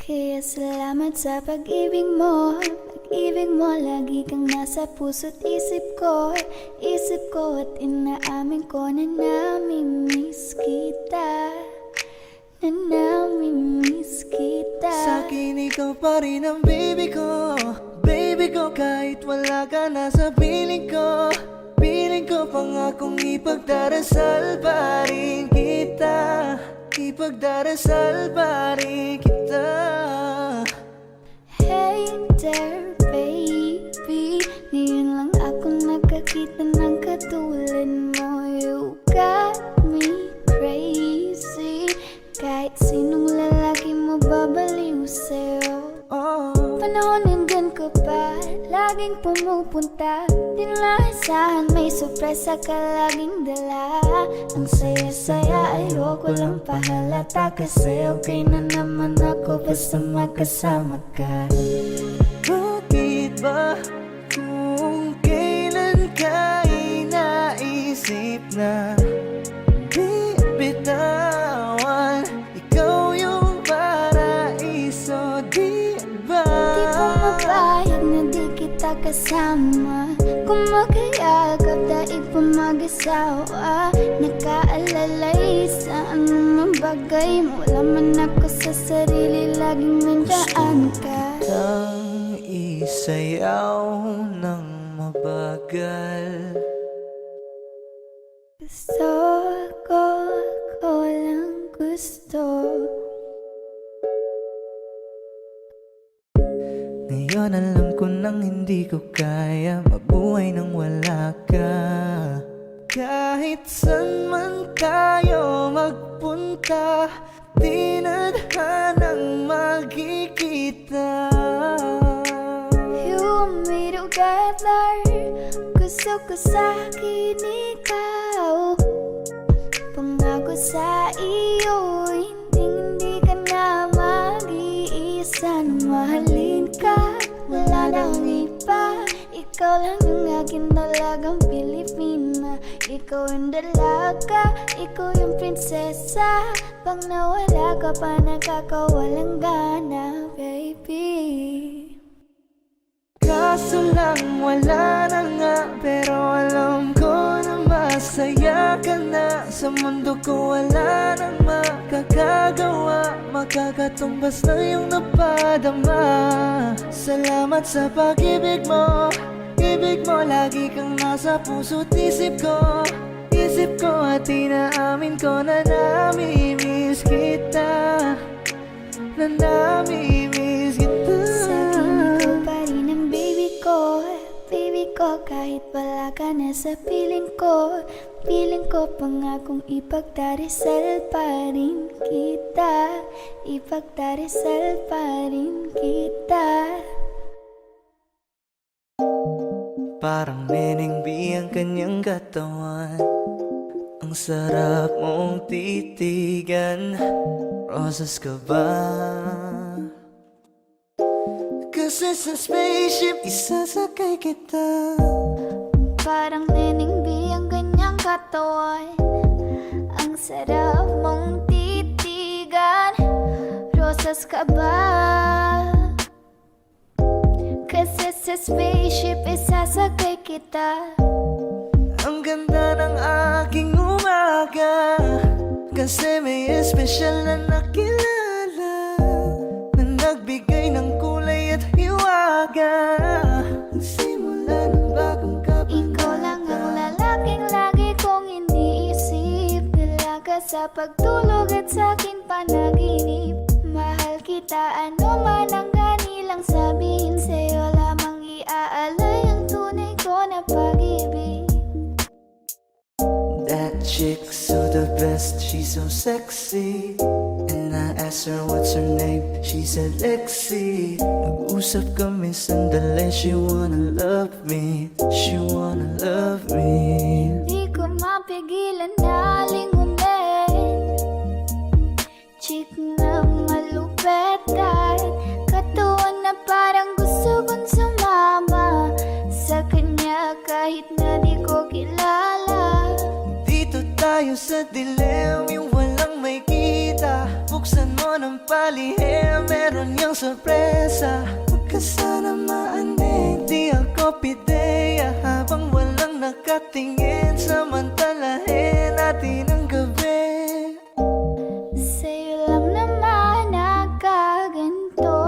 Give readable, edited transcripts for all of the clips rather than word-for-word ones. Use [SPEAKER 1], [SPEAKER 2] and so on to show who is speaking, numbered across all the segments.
[SPEAKER 1] Kaya salamat sa pag-ibig mo. Pag-ibig mo, lagi kang nasa puso't isip ko. Isip ko at inaamin ko na namimiss kita. Na namimiss kita.
[SPEAKER 2] Sa'kin ikaw pa rin ang baby ko. Baby ko, kahit wala ka na sa piling ko. Piling ko pangakong ipagdarasal pa rin kita. Ipagdarasal pa rin kita.
[SPEAKER 1] Hey there baby, ngayon lang ako nakakita ng katulad mo. You got me crazy. Kahit sinong lalaki mo babaliw sa'yo. Panahon nandyan ka pa, laging pumupunta. Di nalasahan, may sorpresa ka laging dala. Ang saya-saya, ayoko lang pahalata. Kasi okay na naman ako basta magkasama ka.
[SPEAKER 2] Bakit ba kung kailan ka inaisip na di bitawan? Ikaw yung paraiso, di ba?
[SPEAKER 1] Di pumapayag na di kita kasama. Kung magkayagap, daig pa mag-asawa. Nakaalalay sa anumang bagay. Wala man ako sa sarili, laging nandaan ka.
[SPEAKER 2] Ang isayaw ng mabagal.
[SPEAKER 1] Gusto ko, ako lang gusto.
[SPEAKER 2] Ngayon alam ko nang hindi ko kaya mabuhay nang wala ka. Kahit saan man tayo magpunta, di nadhanang magkikita.
[SPEAKER 1] You want me together. Gusto ko sa'kin ikaw. Pangako sa iyo, hindi ka na mag-iisa. Na mahalin ka, wala nang iba. Ikaw lang yung aking dalagang Pilipina. Ikaw yung dalaga, ikaw yung prinsesa. Pag nawala ka pa, nakakawalang gana, baby.
[SPEAKER 2] Kaso lang wala na nga, pero alam ko na masaya ka na. Sa mundo ko wala nang makakagawa. Makakatumbas na yung napadama. Salamat sa pag-ibig mo. Ibig mo, lagi kang nasa puso't isip ko. Isip ko at inaamin ko na namimiss kita. Na namimiss kita.
[SPEAKER 1] Sa'kin ikaw pa rin ang baby ko. Baby ko, kahit wala ka na sa piling ko. Piling ko pangakong ipagdarasal pa rin kita. Ipagdarasal pa rin kita.
[SPEAKER 2] Parang Neneng B ang kanyang katawan. Ang sarap mong titigan. Rosas ka ba? Kasi sa spaceship isasakay kita.
[SPEAKER 1] Parang Neneng B ang kanyang katawan. Ang sarap mong titigan. Rosas ka ba? Kasi sa spaceship isasakay kita.
[SPEAKER 2] Ang ganda ng aking umaga. Kasi may espesyal na nakilala, na nagbigay ng kulay at hiwaga. Simula ng bagong kabanata.
[SPEAKER 1] Ikaw lang ang lalaking lagi kong iniisip. Dalaga sa pagtulog at sa'kin panaginip. Mahal kita, ano man ang ganilang sabihin. Sa'yo lamang iaalay ang tunay ko na pag-ibig.
[SPEAKER 2] That chick's so the best, she's so sexy. And I asked her what's her name, she said Lexi. Nag-usap kami sandali, she wanna love me. She wanna love me.
[SPEAKER 1] Di ko mapigilan na lingunin. Chick na malupet at katuwang na parang gusto kong sumama sa kanya kahit na di ko kilala.
[SPEAKER 2] Dito tayo sa dilim, yung walang may kita. Buksan mo ng palihim, meron yung sorpresa. Huwag ka sana maanig, di ako pideya. Habang walang nakatingin, samantalahin natin ang gabi.
[SPEAKER 1] Sa'yo lang naman nakaganto,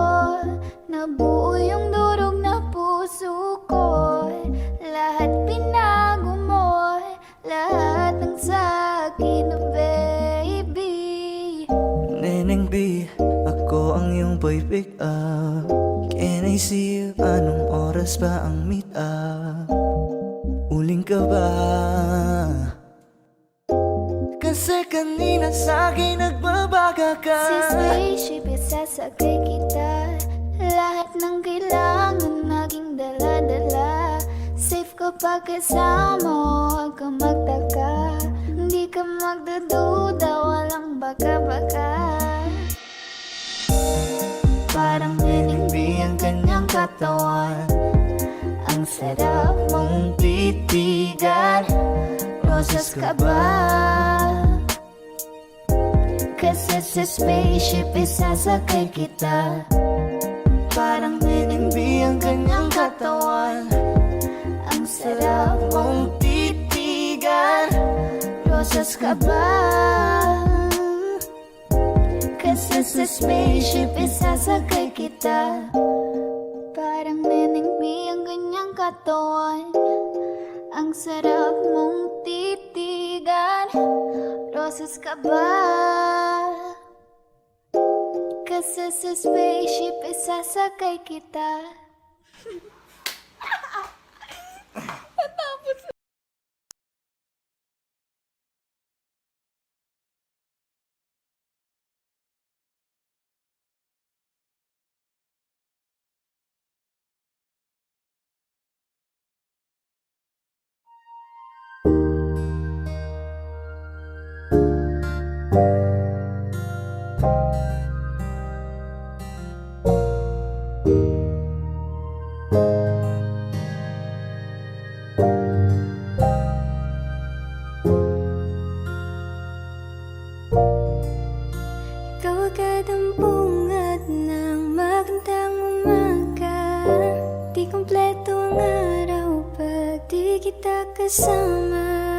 [SPEAKER 1] nabuo yung durog na puso ko. Lahat binago mo, lahat ng sa'kin, baby.
[SPEAKER 2] Neneng B, ako ang iyong boy pick up. Can I see you? Anong oras ba ang meet up? Uling ka ba? Kasi kanina sa'kin nagbabaga ka.
[SPEAKER 1] Si spaceship, isasakay kita. Lahat ng kailangan naging dala-dala. Safe kapag kasama, huwag ka magtaka. Hindi ka magdududa, walang baka-baka. Parang ninigbi ang kanyang katawan. Ang sarap mong titigan. Rosas ka ba? Kasi sa spaceship isasakay kita. Parang ninigbi ang kanyang katawan. Ang sarap mong titigan. Rosas ka ba? Kasi sa spaceship isasakay kita. Parang ninigbi ang kanyang katawan. Ang sarap mong titigan. Rosas ka ba? Kasi sa spaceship isasakay kita.
[SPEAKER 3] Ikaw agad ang bungad ng magandang umaga. Di kumpleto ang araw pag di kita kasama.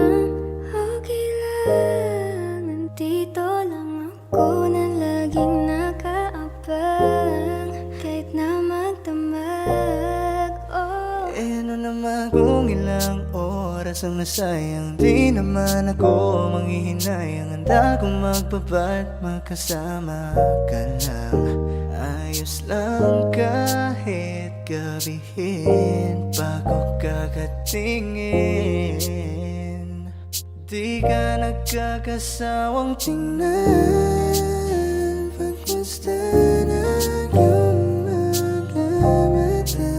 [SPEAKER 3] Okay lang, nandito lang ako na laging nakaabang. Kahit na magdamag, oh.
[SPEAKER 2] Eh ano naman kung ilang oras ang nasayang. Di naman ako manghihinayang. Handa kong magbabat, magkasama ka lang. Ayos lang kahit gabihin bago kakatingin. Di ka nagkakasawang tingnan pagmasdan ang iyong mga mata.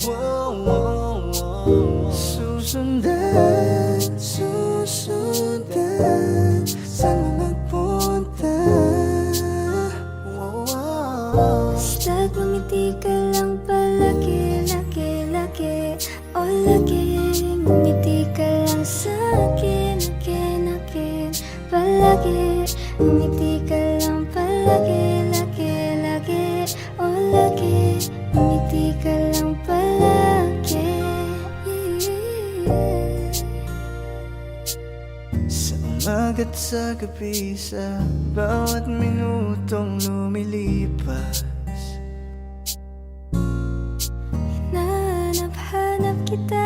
[SPEAKER 2] Wow, wow, wow. Susundan, susundan, saan mo magpunta? Wow, wow.
[SPEAKER 3] Basta't ngumiti ka lang palagi, lagi, lagi. O lagi, ngumiti ka lang sa'kin, akin, akin. Palagi, ngumiti ka lang palagi, lagi, lagi. O lagi, ngumiti ka lang palagi.
[SPEAKER 2] Sa umaga't sa gabi, sa bawat minutong lumilipas,
[SPEAKER 3] Hinahanap-hanap kita.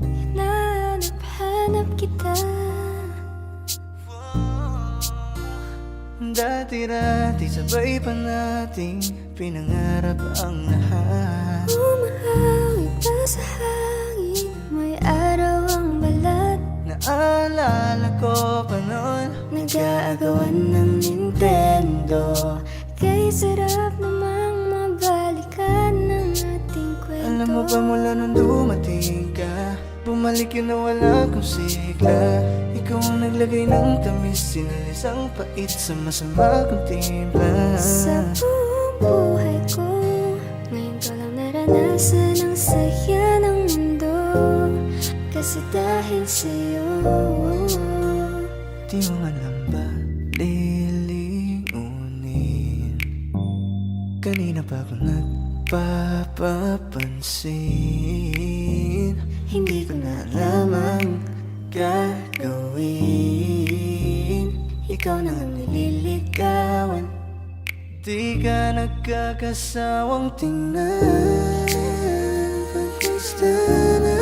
[SPEAKER 3] Hinahanap-hanap kita.
[SPEAKER 2] dati-dati sabay pa nating pinangarap ang lahat.
[SPEAKER 3] Umahawig pa sa hangin, may araw ang balat.
[SPEAKER 2] Naalala ko pa noon,
[SPEAKER 3] Nag-aagawan ng Nintendo. Kay sarap namang mabalikan ng ating kwento.
[SPEAKER 2] alam mo ba mula nung dumating ka, bumalik yun na wala kong sigla. Ikaw ang naglagay ng tamis, sinalis ang pait sa masama kong timpla.
[SPEAKER 3] Sa buong buhay ko, ngayon ko lang naranasan ang saya ng mundo. Kasi dahil sa'yo,
[SPEAKER 2] Di mo alam ba, na ba ako nagpapapansin? Hindi ko na alam ang gagawin. Ikaw na ang nililigawan, di ka nagkakasawang tingnan. Pag gusto na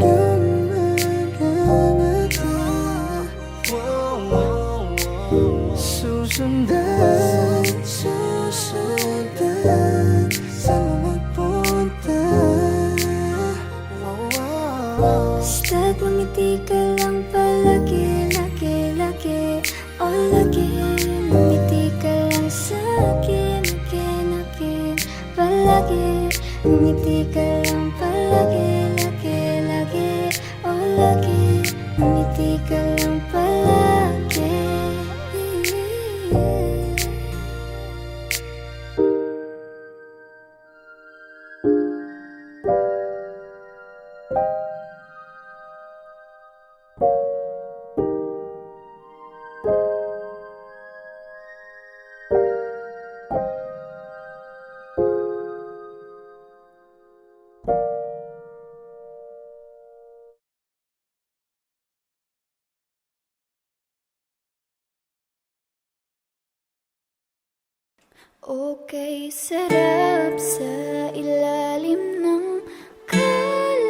[SPEAKER 2] yung magkamata, susundan, susundan, saan mo magpunta?
[SPEAKER 3] Basta't ngumiti ka lang palagi, lagi, lagi, oh lagi. Ngumiti ka lang sa'kin, akin, akin, palagi. Ngumiti ka lang palagi, lagi, lagi, oh lagi. Ngumiti ka lang palagi.
[SPEAKER 1] Okay, sarap sa ilalim ng kalawakan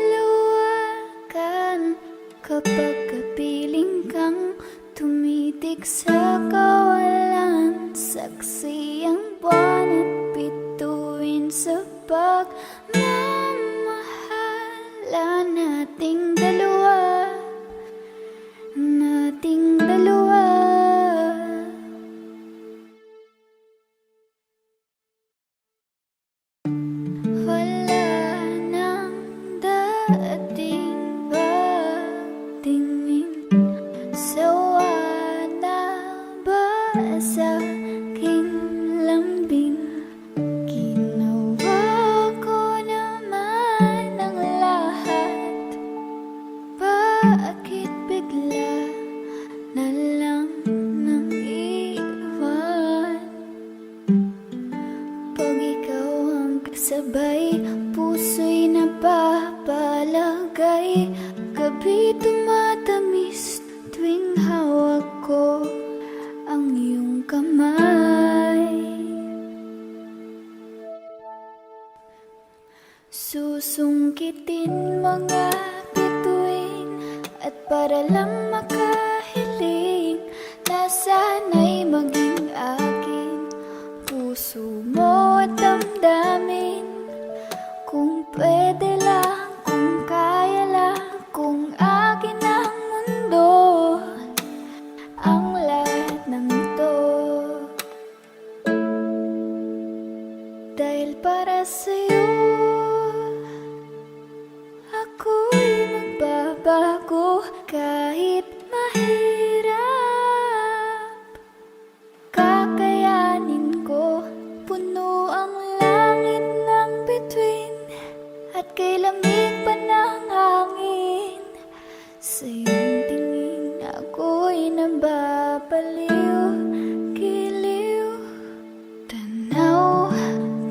[SPEAKER 1] kapag kapiling kang tumitig sa kawalan. Saksi ang buwan at bituin sa pagmamahala nating dalawa, nating dalawa. Bakit bigla na lang nang iwan? Pag ikaw ang kasabay, puso'y napapalagay. Gabi tumatamis tuwing hawak ko ang iyong kamay. Susungkitin mga at para lang makahiling na sana'y maging akin puso mo at damdamin. Kung pwede lang, kung kaya lang, kung akin ang mundo, ang lahat ng ito. Dahil para sa'yo ako'y magbabago kahit mahirap. Kakayanin ko, puno ang langit ng bituin at kay lamig pa ng hangin. Sa iyong tingin ako'y nababaliw, giliw. Tanaw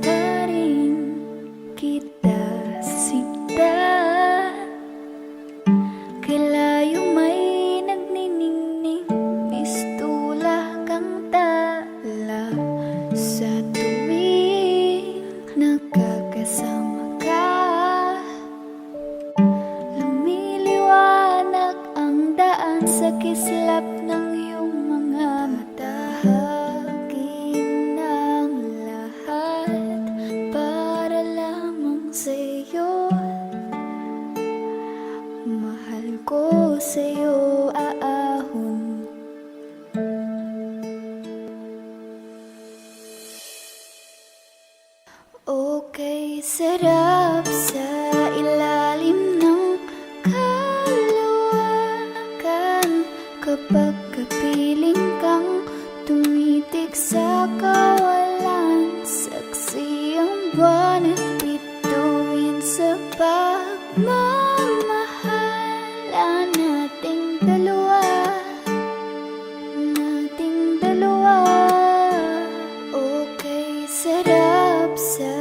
[SPEAKER 1] pa rin kita sinta. Kailayo may nagniningning, pistula kang tala. Sa tuwing nakakasama ka, lumiliwanag ang daan sa kislap ng iyong mga mata. Hagin ng lahat para lamang sa'yo. Mahal ko sa'yo aahon. Okay, sarap sa ilalim ng kalawakan kapag kapiling kang tumitig sa kawalan. Saksi ang buwan at bituin sa pagmamahala nating dalawa, nating dalawa. Okay, sarap sa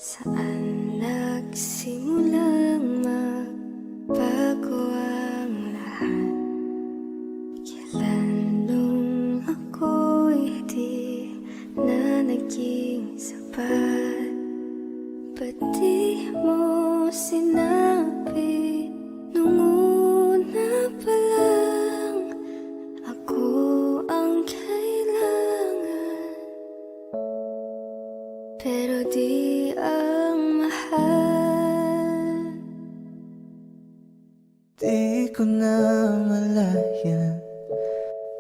[SPEAKER 3] Saan nagsimulang magbago ang lahat? Kailan nung ako'y di na naging sapat? Ba't di mo sinabi nung una pa lang ako ang kailangan? Pero di ang mahal.
[SPEAKER 2] Di ko na malayan,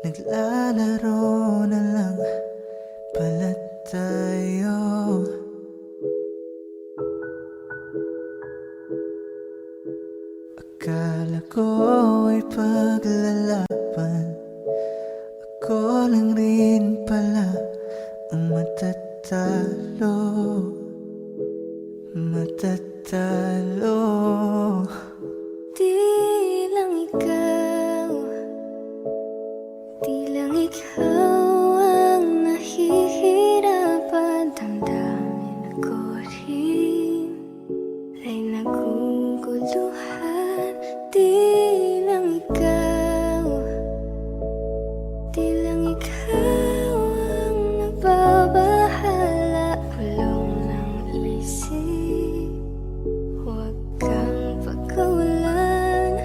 [SPEAKER 2] naglalaro na lang pala tayo. Akala ko ay paglalaban, ako lang rin pala ang matatalo. Matatalo.
[SPEAKER 3] Di lang ikaw, di lang ikaw ang nahihirapan. Damdamin ako rin ay naguguluhan. Di lang ikaw, di lang ikaw ang nagbabahala. Bulong ng isip, huwag kang pagkawalan.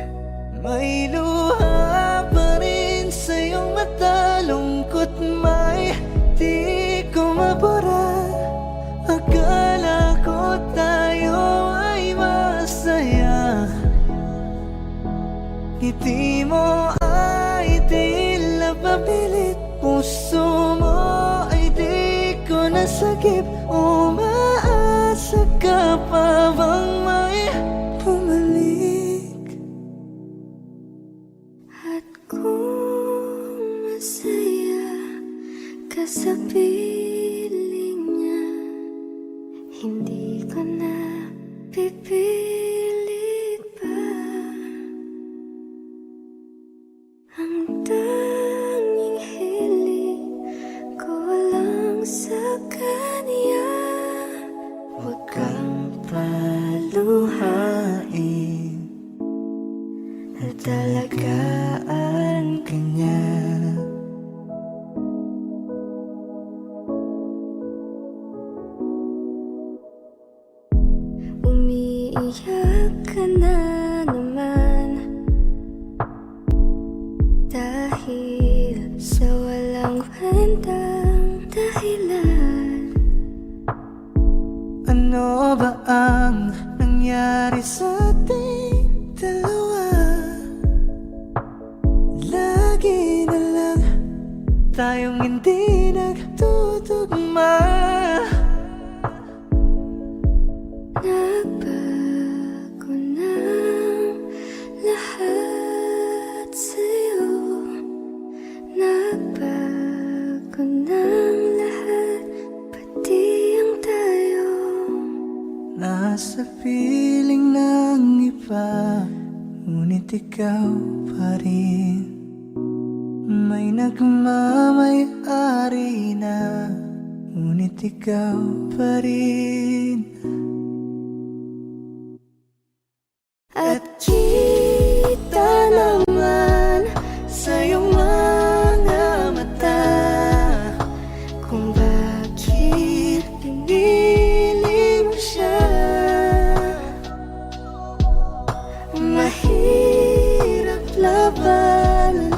[SPEAKER 2] May luha pa rin sa iyong mata, lungkot may di ko mabura. Akala ko tayo ay masaya, ngiti mo ay tila papilit, puso mo ay di ko nasagip. Umaasa ka pa bang may bumalik?
[SPEAKER 3] At kung masaya ka sa piling niya, hindi ko na pipilit pa. Ang tanging hiling ko lang sa kanya, huwag kang
[SPEAKER 2] paluhain at alagaan ka niya.
[SPEAKER 3] Umiiyak ka na naman dahil sa walang kwentang dahilan.
[SPEAKER 2] Ano ba ang nangyari sa ating dalawa? Lagi na lang tayong hindi nagtutugma.
[SPEAKER 3] Nagbago ng lahat sa'yo. Nagbago ng lahat, pati ang tayo.
[SPEAKER 2] Nasa piling ng iba, ngunit ikaw pa rin. May nagmamay-ari na, ngunit ikaw pa rin.
[SPEAKER 3] At kita naman sa iyong mga mata kung bakit pinili mo siya. Mahirap labanan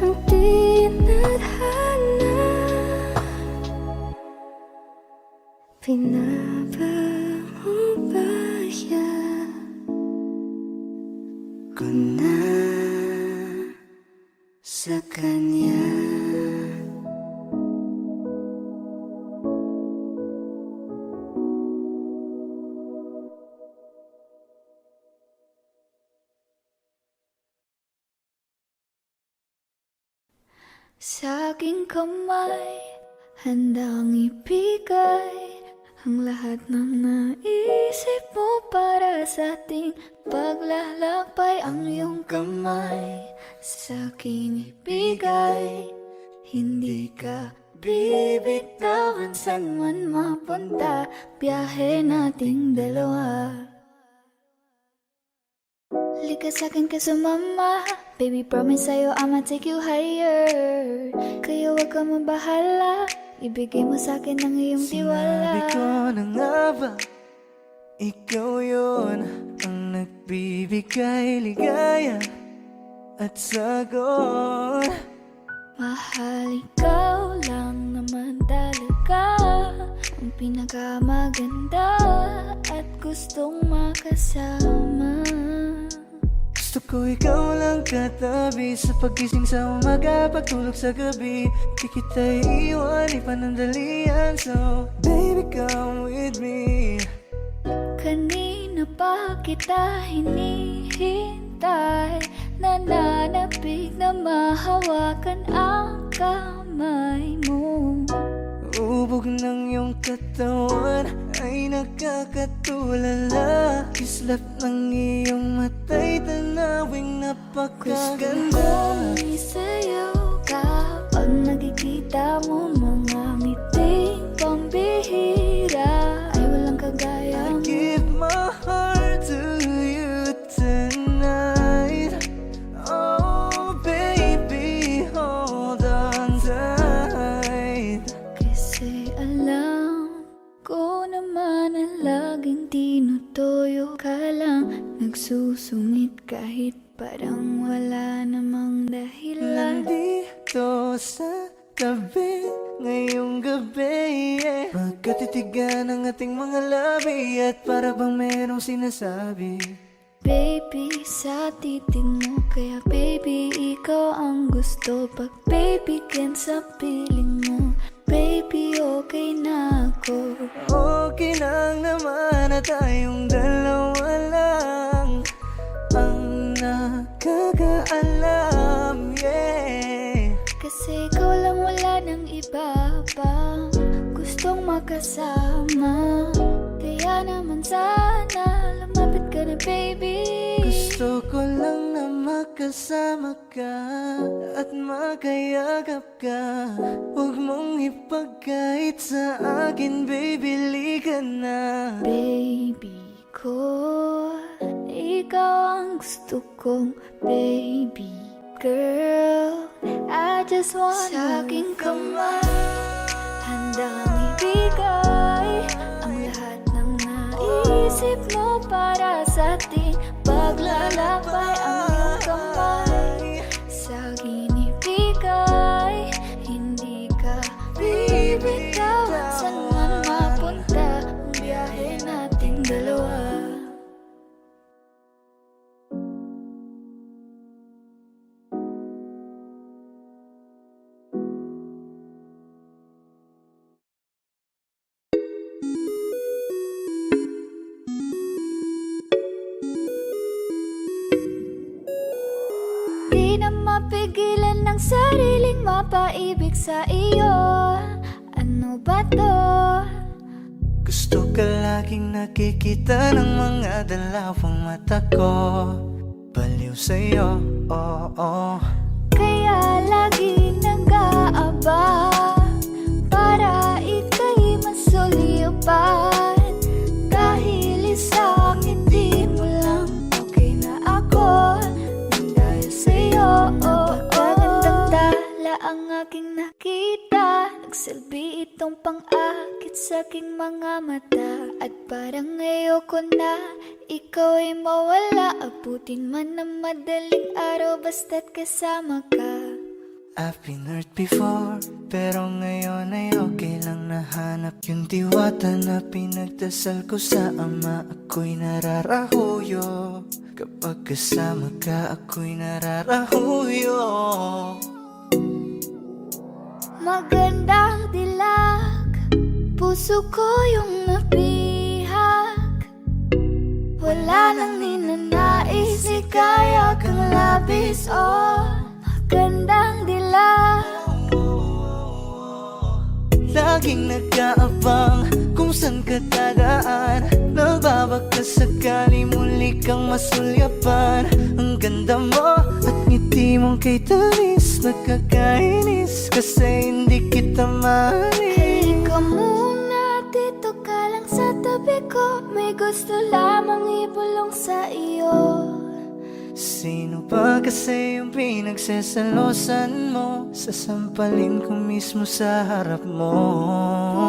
[SPEAKER 3] ang tinadhana. Pinabango ba yan ko na sa kanya?
[SPEAKER 1] Sa aking kamay, handang ibigay ang lahat ng naisip mo para sa ating paglalakbay. Ang iyong kamay sa akin ibigay, hindi ka bibitawan saan man mapunta. Biyahe nating dalawa. Lika sa'kin ka sumama, baby promise sa'yo I'ma take you higher. Kaya wag ka mabahala, ibigay mo sa'kin ang iyong tiwala.
[SPEAKER 2] Sinabi ko na nga ba, ikaw yun ang nagbibigay ligaya at sagot.
[SPEAKER 1] Mahal, ikaw lang naman talaga ang pinakamaganda at gustong makasama.
[SPEAKER 2] Gusto ko ikaw lang katabi sa pagising sa umaga, pagtulog sa gabi. Di kita iiwan, di panandalian. So baby come with me.
[SPEAKER 1] Kanina pa kita hinihintay, nananapig na mahawakan ang kamay mo.
[SPEAKER 2] Ubog ng iyong katawan ay nakakatulala. Kislap ng iyong mata'y tanawing napakaganda.
[SPEAKER 1] Kung isayaw ka pag nakikita mo mga ngiting pambihira, ay walang kagaya mo.
[SPEAKER 2] Give my heart to you tonight. Oh baby, hold on tight.
[SPEAKER 1] Kasi alam ko naman na laging tinutoyo ka lang, nagsusungit kahit parang wala namang dahilan.
[SPEAKER 2] Nandito sa tabi ngayong gabi, yeah. Magkatitigan ang ating mga labi at para bang merong sinasabi.
[SPEAKER 1] Baby, sa titig mo, kaya baby, ikaw ang gusto. Pag baby, can sa piling mo, baby, okay na ako.
[SPEAKER 2] Okay lang naman na tayong dalawa lang ang nakakaalam, yeah.
[SPEAKER 1] Kasi ikaw lang, wala nang iba pa gustong makasama. Kaya naman sana lumapit ka na baby.
[SPEAKER 2] Gusto ko lang na makasama ka at makayagap ka. Huwag mong ipagkait sa akin, baby, liga na.
[SPEAKER 1] Baby ko, ikaw ang gusto kong baby girl. I just want sa aking kamay, handang ibigay ang lahat ng naisip mo para sa atin. Paglalakbay ang iyong kamay, sa akin ibigay, hindi ka bibitawan saan man mapunta ang biyahe nating dalawa. Di na mapigilan ng sariling mapaibig sa iyo. Ano ba to?
[SPEAKER 2] Gusto ka laging nakikita ng mga dalawang mata ko. Baliw sa'yo, oo.
[SPEAKER 1] Kaya lagi nag-aaba para ika'y masulipan. Dahil isa ngiti mo lang, okay na ako nang dahil sa'yo. Napakagandang tala ang aking nakita, nagsilbi itong pang-akit sa aking mga mata. At parang ayoko na ikaw ay mawala, abutin man ng madaling araw basta't kasama ka.
[SPEAKER 2] I've been hurt before, pero ngayon ay okay lang. Nahanap yung diwata na pinagdasal ko sa ama. Ako'y nararahuyo, kapag kasama ka ako'y nararahuyo.
[SPEAKER 1] Magandang dilag, puso ko yung nabihag. Wala nang ninanais, ikaya kang labis, oh. Magandang dilag.
[SPEAKER 2] Laging nag-aabang kung saan ka dadaan. Nagbabaka sakali muli kang masulyapan. Ang ganda mo at ngiti mong kay tamis, nakakainis kasi hindi kita kita mahalin.
[SPEAKER 1] Halika muna, dito ka lang sa tabi ko. May gusto lamang ibulong sa iyo.
[SPEAKER 2] Sino ba kasi yung pinagsasalosan mo? Sasampalin ko mismo sa harap mo.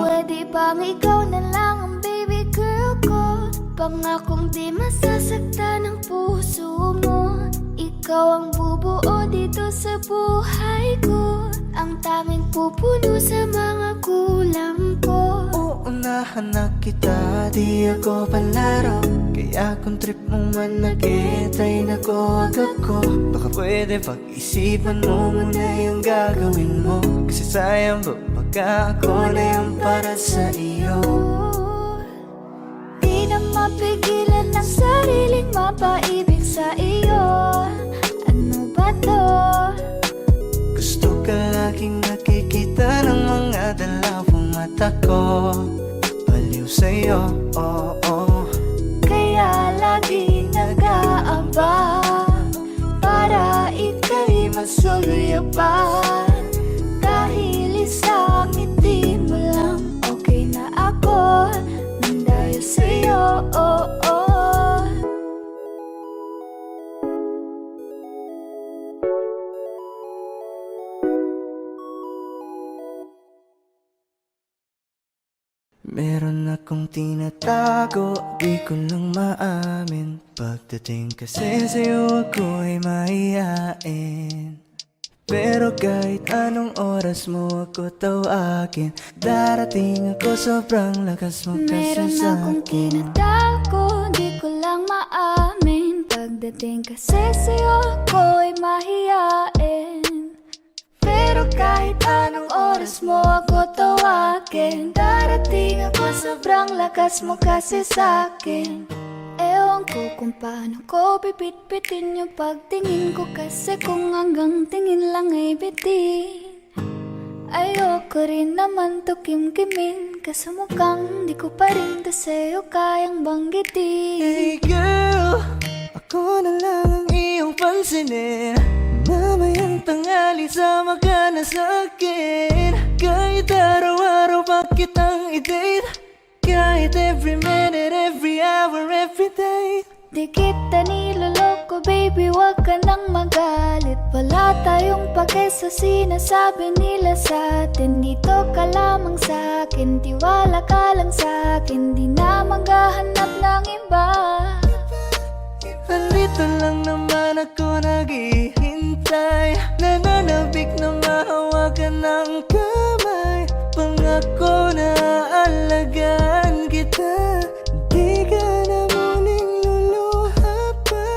[SPEAKER 1] Pwede bang ikaw na lang ang baby girl ko? Pangakong di masasaktan ang puso mo. Ikaw ang bubuo dito sa buhay ko. Ang tanging pupuno sa mga kulang ko.
[SPEAKER 2] Uunahan na kita, di ako palaro. Kaya kung trip mong manakit ay nakuwag ako. Baka pwede pag-isipan mo muna yung gagawin mo. Kasi sayang ba pagka ako na yung para sa iyo.
[SPEAKER 1] Di na mapigilan ang sariling mapaibig sa iyo. Ano ba to?
[SPEAKER 2] Gusto ka laging nakikita ng mga dalawang mata ko. Baliw sa'yo, oh, oh.
[SPEAKER 1] Kaya lagi nag-aaba para ika'y masuyapan. Dahil isang ngiti mo lang, okay na ako nang dahil sa'yo, oh, oh.
[SPEAKER 2] Meron akong tinatago, di ko lang maamin. Pagdating kasi sa'yo ako ay mahihain. Pero kahit anong oras mo ako tawagin, darating ako, sobrang lakas mo kasi
[SPEAKER 1] Meron akong
[SPEAKER 2] sa'kin.
[SPEAKER 1] tinatago, di ko lang maamin. Pagdating kasi sa'yo ako ay mahihain. Pero kahit anong oras mo ako tawagin, darating ako, sobrang lakas mo kasi sa'kin. Ewan ko kung paano ko bibit-bitin yung pagtingin ko. Kasi kung hanggang tingin lang ay bitin, ayoko rin naman to kim-kimin. Kaso mukhang di ko pa rin to sa'yo kayang banggitin.
[SPEAKER 2] Hey girl, ako na lang ang iyong pansinin. Mamayang tanghali sama ka na sa'kin. Kahit araw-araw pa kitang i-date. Kahit every minute, every hour, every day.
[SPEAKER 1] Di kita niloloko baby, wag ka nang magalit. Wala tayong pake sa sinasabi nila sa'tin. Dito ka lamang sa'kin, tiwala ka lang sa'kin. Di na maghahanap ng iba.
[SPEAKER 2] Nandito lang naman ako naghihintay. Nananabik na mahawakan ng kamay. Pangako na alagaan kita. Di ka na muling luluha pa.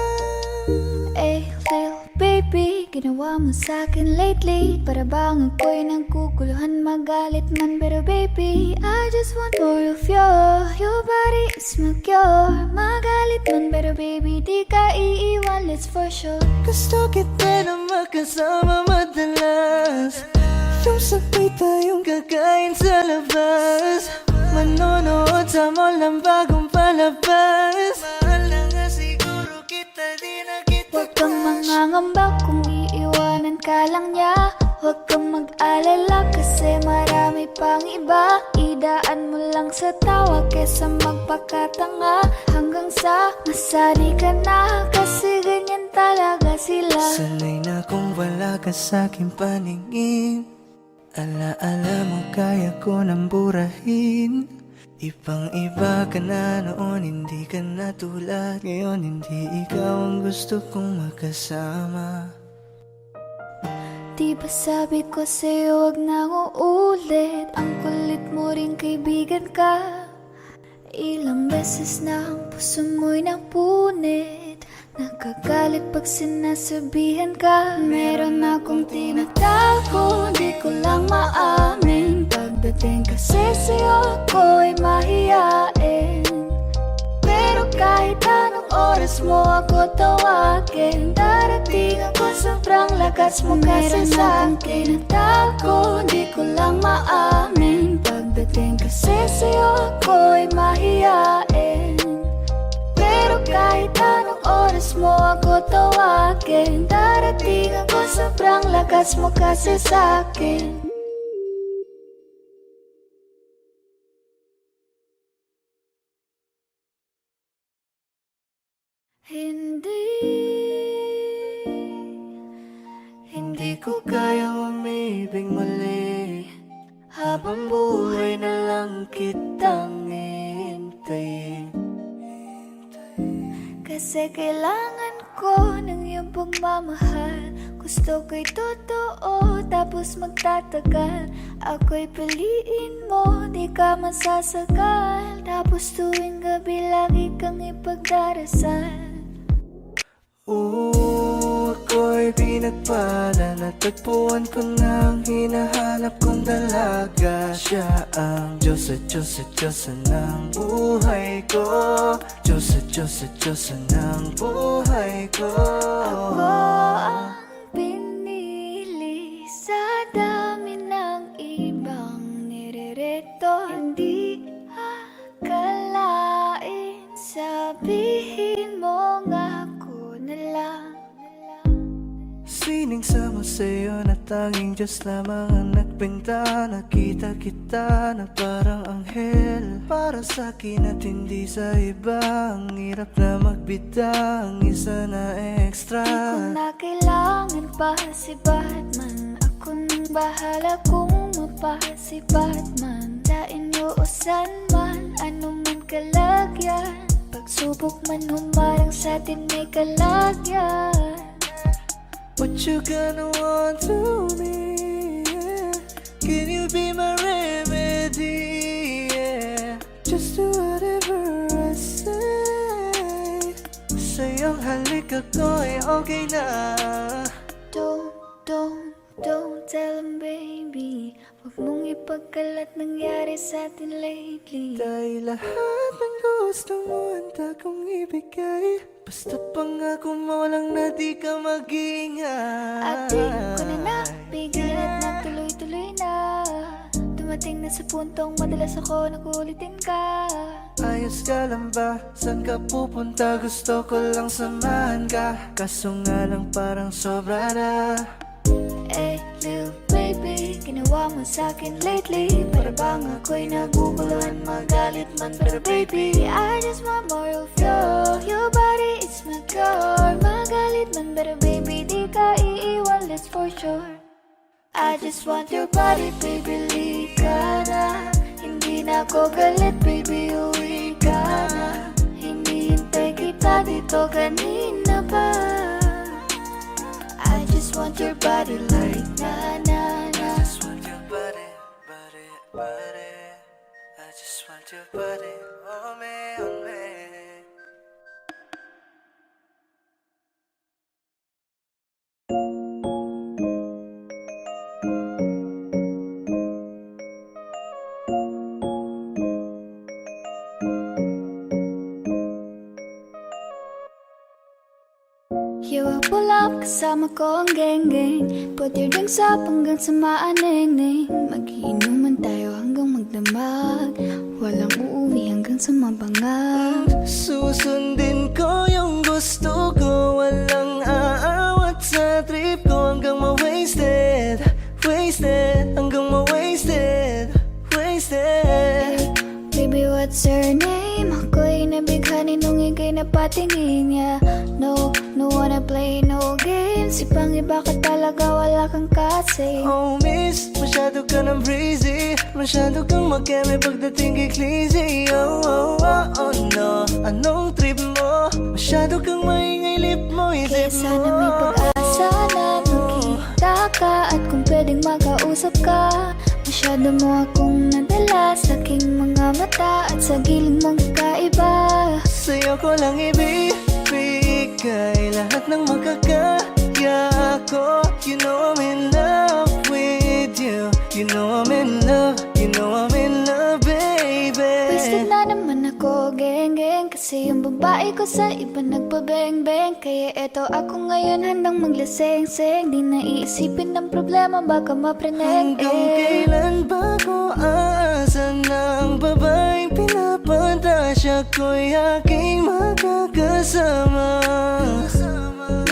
[SPEAKER 1] Eh, little baby, ginawa mo sa'kin lately. Para bang ako'y nagkukuluhan, magalit man. Pero baby, I just want more of you. Your body is my cure. Magalit man, pero baby, di ka iiwan, let's for sure.
[SPEAKER 2] Gusto kita na makasama madalas. Yung sabay tayong kakain sa labas. Manonood sa mall ng bagong palabas. Mahal na nga siguro kita, di na kita.
[SPEAKER 1] Huwag kang mangangamba kung iiwanan ka lang niya. Huwag kang mag-alala kasi marami pang iba. Idaan mo lang sa tawa kesa magpakatanga. Hanggang sa masanay ka na, kasi ganyan talaga sila.
[SPEAKER 2] Sanay na kung wala ka sa'king paningin. Ala-ala mo kaya ko nang burahin. Ibang iba ka na noon, hindi ka na tulad ngayon. Hindi ikaw ang gusto kong makasama.
[SPEAKER 1] Di ba sabi ko sa'yo wag na uulit? Ang kulit mo rin kaibigan ka. Ilang beses na ang puso mo'y napunit. Nakagalit pag sinasabihan ka. Meron akong tinatago, di ko lang maamin. Pagdating kasi sa'yo ako'y mahihain. Pero kahit anong oras mo ako tawagin, darating ako, sobrang lakas mo kasi sa'kin. Tinatago, di ko lang maamin. Pagdating kasi sa'yo ako'y mahihain. Pero kahit anong oras mo ako tawagin, darating ako, sobrang lakas mo kasi sa'kin.
[SPEAKER 2] Hindi ko kayang umibig muli, habang buhay na lang kitang hihintayin.
[SPEAKER 1] Kasi kailangan ko ng iyong pagmamahal. Gusto ko'y totoo, tapos magtatagal. Ako'y piliin mo, di ka masasagal. Tapos tuwing gabi, lagi kang ipagdarasal.
[SPEAKER 2] Ako'y pinagpala, natagpuan ko ng hinahanap kong dalaga. Siya ang Diyos at Diyos at Diyosa ng buhay ko. Diyos at Diyos at Diyosa ng buhay ko.
[SPEAKER 1] Ako ang pinili sa dami ng ibang nirerito. Hindi akalain, sabihin mo nga ako na lang.
[SPEAKER 2] Sining sama sa'yo na tanging Diyos lamang ang nagbenta. Nakita kita na parang anghel para sa'kin at hindi sa iba. Ang hirap na magbida, ang isa na extra.
[SPEAKER 1] Di ko na kailangan pa si Batman. Ako nang bahala kung mapa si Batman. Sa inyo o san man, ano man kalagyan. Pagsubok man humarang sa'tin may kalagyan.
[SPEAKER 2] What you gonna want to me, yeah? Can you be my remedy, yeah? Just do whatever I say. Sa'yong halik ako'y okay na.
[SPEAKER 1] Don't tell him, baby. Huwag mong ipagkalat nangyari sa'tin lately.
[SPEAKER 2] Dahil lahat ng gusto mo handa kong ibigay. Basta pangako mo lang na di ka mag-ingay.
[SPEAKER 1] At di ko na napigil at nagtuloy-tuloy na. Dumating na sa puntong madalas ako nakulitin ka.
[SPEAKER 2] Ayos ka lang ba? Saan ka pupunta? Gusto ko lang samahan ka. Kaso nga lang parang sobra na.
[SPEAKER 1] Eh, little baby, ginawa mo sa'kin lately. Para bang ako'y naguguluhan, magalit man. Pero baby, I just want more of you. Your body is my cure. Magalit man, pero baby, di ka iiwan, that's for sure. I just want your body, baby, lika na. Hindi na ako galit, baby, uwi ka na. Hindi hintay kita dito kanina pa. I just want your body like na na na.
[SPEAKER 2] I just want your body, body, body. I just want your body on me, on me.
[SPEAKER 1] You will pull up, kasama ko ang geng-geng. Put your drinks up hanggang sa maaneng-neng. Mag-iinuman tayo hanggang magdamag. Walang uuwi hanggang sa mabangag.
[SPEAKER 2] Susundin ko yung gusto ko. Walang aawat sa trip ko. Hanggang ma-wasted, wasted. Hanggang ma-wasted, wasted.
[SPEAKER 1] Baby, what's your name? Ako'y nabighanin nung ika'y napatingin niya. No wanna play no games. Ibang iba ka talaga, wala kang kasi.
[SPEAKER 2] Oh miss, masyado ka ng breezy. Masyado kang makeme pagdating kay Clizzy. Oh no, anong trip mo? Masyado kang maingay, lip mo,
[SPEAKER 1] Kaya
[SPEAKER 2] isip
[SPEAKER 1] sana may
[SPEAKER 2] mo.
[SPEAKER 1] pag-asa na magkita ka. At kung pwedeng makausap ka. Masyado mo akong nadala sa aking mga mata. At sa giling mong kakaiba.
[SPEAKER 2] Sa'yo ko lang ibibigay lahat ng makakaya ko. You know I'm in love with you. You know I'm in love, you know I'm in love, baby.
[SPEAKER 1] Wasted na naman ako, geng-geng. Kasi yung babae ko sa iba nagpabeng-beng. Kaya eto ako ngayon handang maglaseng-seng. Di na iisipin ng problema, baka mapreneng.
[SPEAKER 2] Hanggang kailan ba ko aasa ng babaeng pinapantasya ko'y aking makakasama?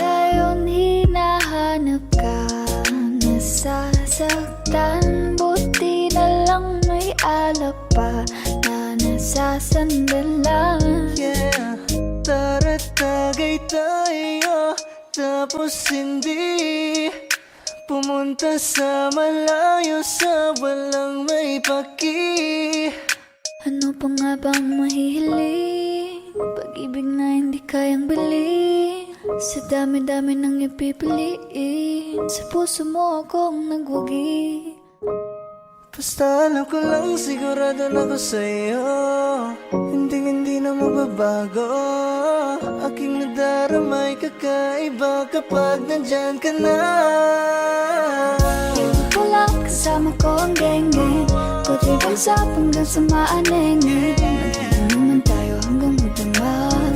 [SPEAKER 1] Ngayon hinahanap ka, nasasaktan. Buti na lang may alak pa na nasasandalan.
[SPEAKER 2] Yeah, tara't tagay Tapos hindi pumunta sa malayo, sa walang may paki.
[SPEAKER 1] Ano pa nga bang mahihiling? Pag-ibig na hindi kayang bili. Sa dami-dami nang ipipiliin, sa puso mo akong nagwagi.
[SPEAKER 2] Basta alam ko lang, sigurado na ako sa'yo. Hindi na magbabago. Aking nadaramay kakaiba kapag nandyan ka na.
[SPEAKER 1] Hindi ko lang kasama ko ang geng-geng. Kutripan sa hanggang sa maanengin. Magiging naman tayo hanggang magdamag.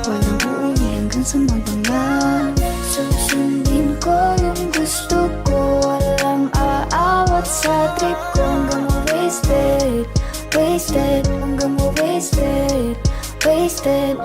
[SPEAKER 1] Walang uuwi hanggang sa magdamag. Susundin ko yung gusto ko. Walang aawat sa trip ko. Hanggang wasted, wasted. Hanggang wasted, wasted.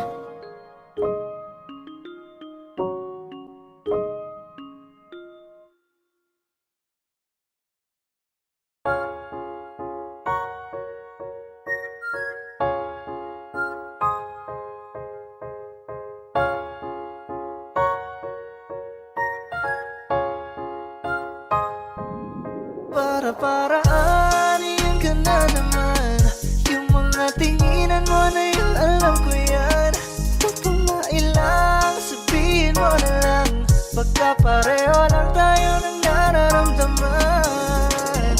[SPEAKER 2] Para-paraanin ka na naman. Yung mga tinginan mo na yun, alam ko yan. Huwag kang mailang, sabihin mo na lang. Pagkapareho lang tayo ng nararamdaman.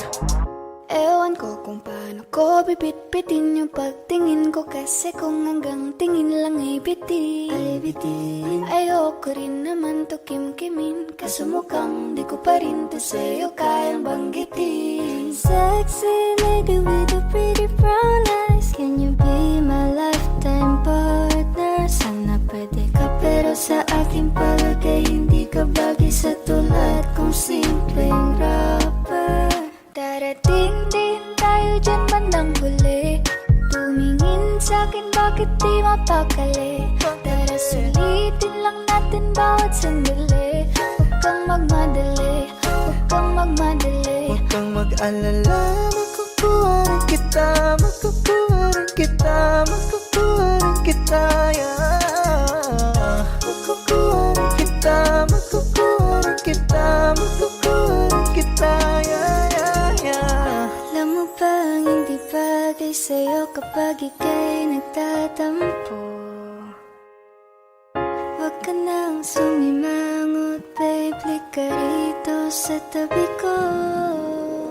[SPEAKER 1] Ewan ko kung paano ko bibit-bitin yung pagtingin ko. Kasi kung hanggang tingin lang ay bitin. Ayoko rin naman to kim-kimin. Kaso mukhang di ko pa rin to sa'yo kayang banggitin.
[SPEAKER 3] Sexy lady with the pretty brown eyes, can you be my lifetime partner? Sana pwede ka, pero sa aking palagay hindi ka bagay sa tulad kong simpleng rapper.
[SPEAKER 1] Darating din tayo dyan bandang huli. Tumingin sa'kin bakit di mapakali. Tara sulitin lang natin bawat sandali. Huwag kang magmadali, huwag kang magmadali.
[SPEAKER 2] Huwag kang mag-alala, makukuha rin kita. Makukuha rin kita, makukuha rin kita, yeah. Makukuha rin kita, makukuha rin kita, makukuha rin kita, yeah.
[SPEAKER 3] Alam mo bang hindi bagay sa'yo kapag ika'y nagtatampo? Huwag ka nang sumimangot, babe, lika rito sa tabi ko.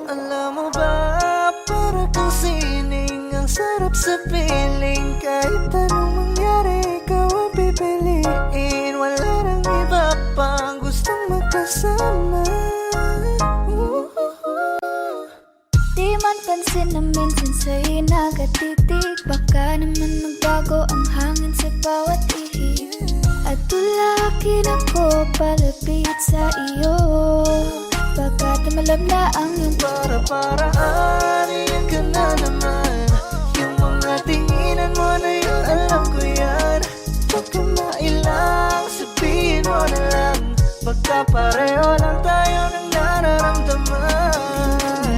[SPEAKER 2] Alam mo ba, para kang sining, ang sarap sa piling. Kahit anong mangyari, ikaw ang pipiliin. Wala nang iba pang gustong magkasama.
[SPEAKER 1] Di man pansin na minsan sa'yo nakatitig. Baka naman magbago ang hangin sa bawat ihip. At tulakin ako palapit sa iyo. Baka tumalab na ang iyong
[SPEAKER 2] Para-paraanin ka na naman. Yung mga tinginan mo na yun, alam ko yan. Huwag kang mailang, sabihin mo na lang. Pagkapareho lang tayo ng nararamdaman.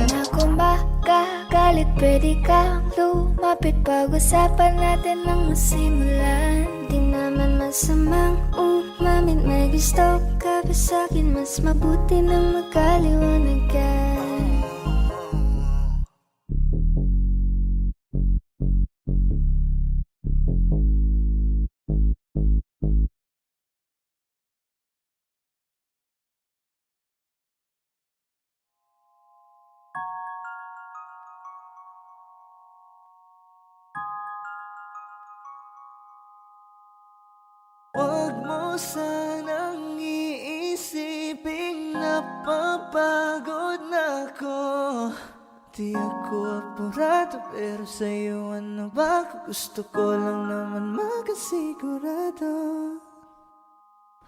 [SPEAKER 1] na kung makagalit. Pwede kang lumapit, pag-usapan natin ang masimulan.
[SPEAKER 3] Di naman masamang umamin, may gusto ka ba sa'kin? Mas mabuti na magkaliwanagan.
[SPEAKER 2] Huwag mo sanang iisiping napapagod na ako. Di ako apurado, pero sa'yo ano ba? Gusto ko lang naman makasigurado.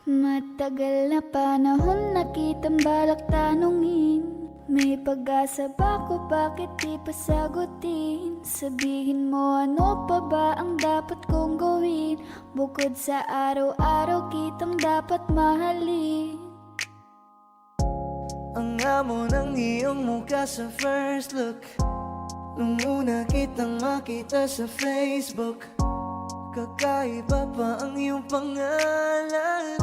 [SPEAKER 1] Matagal na panahon na kitang balak tanungin. May pag-asa ba ko, bakit di pa sagutin? Sabihin mo ano pa ba ang dapat kong gawin? Bukod sa araw-araw kitang dapat mahalin.
[SPEAKER 2] Ang amo ng iyong mukha sa first look, nung una kitang makita sa Facebook. Kakaiba pa ang iyong pangalan,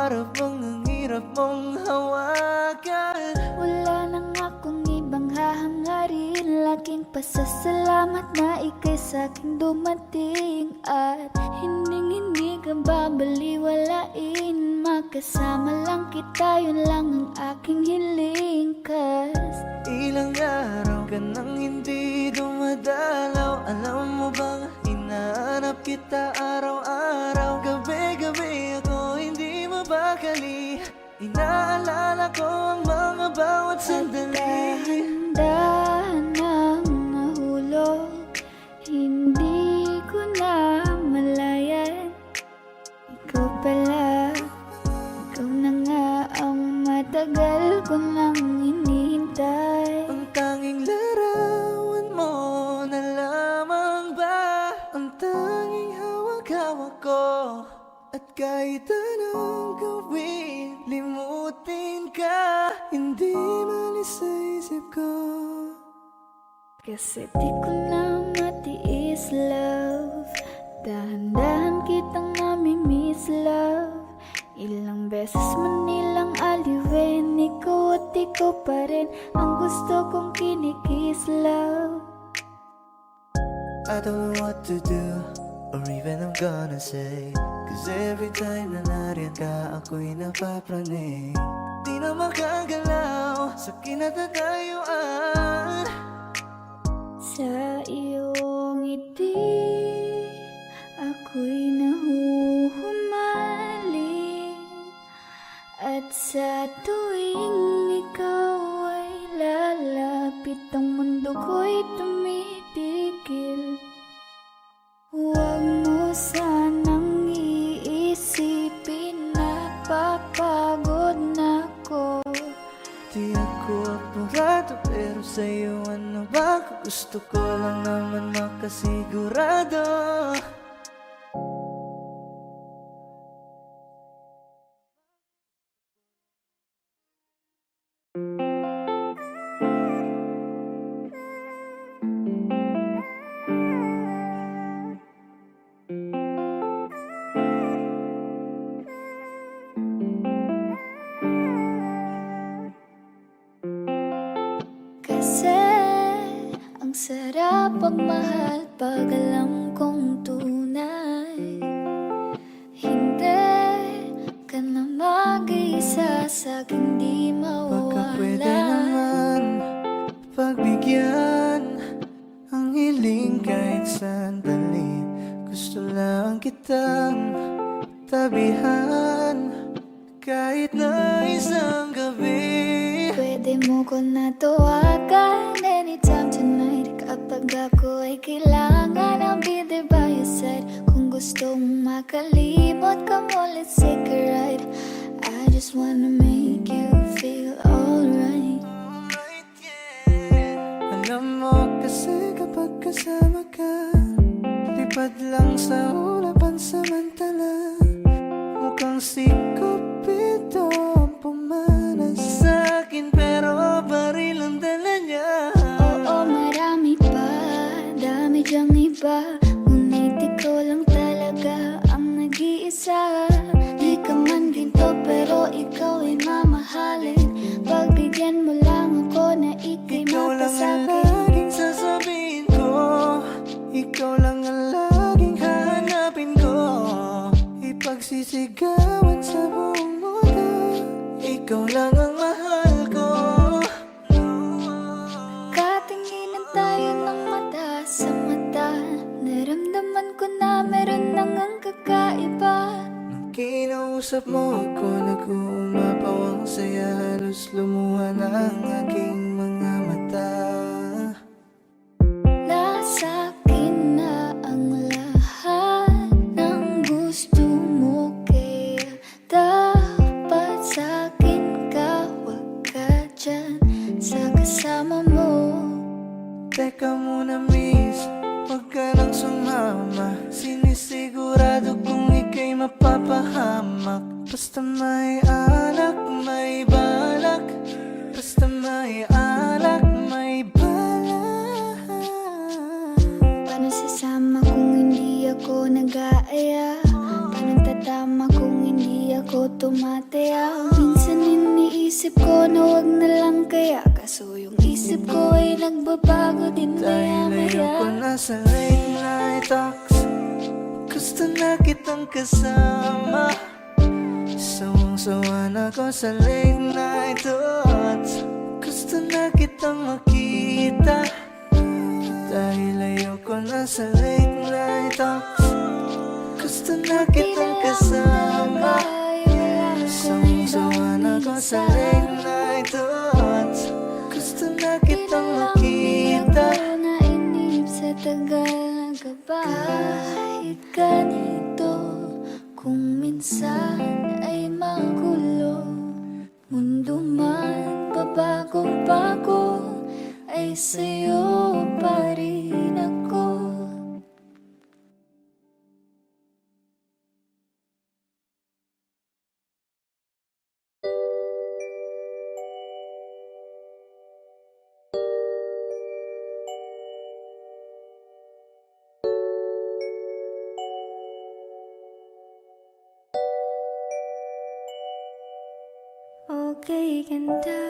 [SPEAKER 2] para bang ang hirap mong hawakan.
[SPEAKER 1] Wala nang akong ibang hahangarin, laking pasasalamat na ika'y sa'king dumating. At hindi ka babaliwalain, makasama lang kita, yun lang ang aking hiling. Cause
[SPEAKER 2] ilang araw ka nang hindi dumadalaw. Alam mo bang hinahanap kita araw-araw. Gabi-gabi ako hindi mabakali, inaalala ko ang mga bawat sandali.
[SPEAKER 1] dahan nang nahulog, hindi ko na malayan. Ikaw pala, ikaw na nga ang matagal ko nang hinihintay.
[SPEAKER 2] Ang tanging larawan mo na lamang ba ang tanging hawak-hawak ko. At kahit anong gawin, limutin ka, hindi malis sa isip ko.
[SPEAKER 1] Kasi di ko na matiis, love. Dahan-dahan kitang nami-miss, love. Ilang beses man nilang aliwin, ikaw at ikaw pa rin ang gusto kong kinikis, love.
[SPEAKER 2] I don't know what to do, or even I'm gonna say. Cause every time na nariyan ka, ako'y napapraning. Di na makagalaw sa kinatatayuan.
[SPEAKER 1] Sa iyong ngiti, ako'y nahuhumaling. At sa tuwing ikaw ay lalapit, ang mundo ko'y tumitigil. Huwag mo sanang iisipin na papagod na ako.
[SPEAKER 2] Di ako apurado, pero sa'yo ano ba? Gusto ko lang naman makasigurado.
[SPEAKER 1] Kasi ang sarap pagmahal pag alam kong tunay. Hindi ka na mag-iisa sa'king di
[SPEAKER 2] Baka pwede
[SPEAKER 1] mawala.
[SPEAKER 2] naman pagbigyan ang hiling kahit sandali. Gusto lang kitang tabihan kahit na isang gabi.
[SPEAKER 1] Pwede mo ko na tawagan anytime tonight. Kapag ako ay kailangan, I'll be there by your side. Kung gusto mong makalimot, come on, let's take a ride. I just wanna make you feel alright.
[SPEAKER 2] Alam mo kasi kapag kasama ka, lipad lang sa ulapan samantala. Mukhang si Cupido ang pumanas sa'kin, pero baril ang dala niya.
[SPEAKER 1] Oo, marami pa, dami dyang iba, ngunit ikaw lang talaga ang nag-iisa. Di ka man ginto pero ikaw ay mamahalin. Pagbigyan mo lang ako na ika'y
[SPEAKER 2] Ikaw lang ang
[SPEAKER 1] mapasakit.
[SPEAKER 2] laging sasabihin ko, ikaw lang ang laging hahanapin ko. Ipagsisigawan sa buong mundo, ikaw lang ang mahal ko.
[SPEAKER 1] Katinginan tayo ng mata sa mata, naramdaman ko na meron nang ang kakaiba.
[SPEAKER 2] Nung kinausap mo ako, nag-uumapaw ang saya, halos lumuha na ang aking mga mata.
[SPEAKER 1] Nasa akin na ang lahat ng gusto mo, kaya dapat sa akin ka, wag ka dyan sa kasama mo.
[SPEAKER 2] Teka muna miss, huwag ka lang sumama. Sinisigurado kong ika'y mapapahamak. Basta may alak, may balak. Basta may alak.
[SPEAKER 1] tumataya. Minsan iniisip ko na wag na lang kaya, kaso yung isip ko ay nagbabago din
[SPEAKER 2] Dahil ayoko
[SPEAKER 1] maya-maya.
[SPEAKER 2] na sa late night talks, gusto na kitang kasama. Sawang-sawa na ko sa late night thoughts, gusto na kitang makita. Dahil ayoko na sa late night talks, gusto na kitang kasama. Sawang-sawa na ko sa late night thoughts, gusto na kitang makita.
[SPEAKER 1] Nainip sa tagal na gabay. Kahit ganito, kung minsan ay magulo, mundo man pabago-bago, ay sa'yo pa rin ako. Okay, ganda,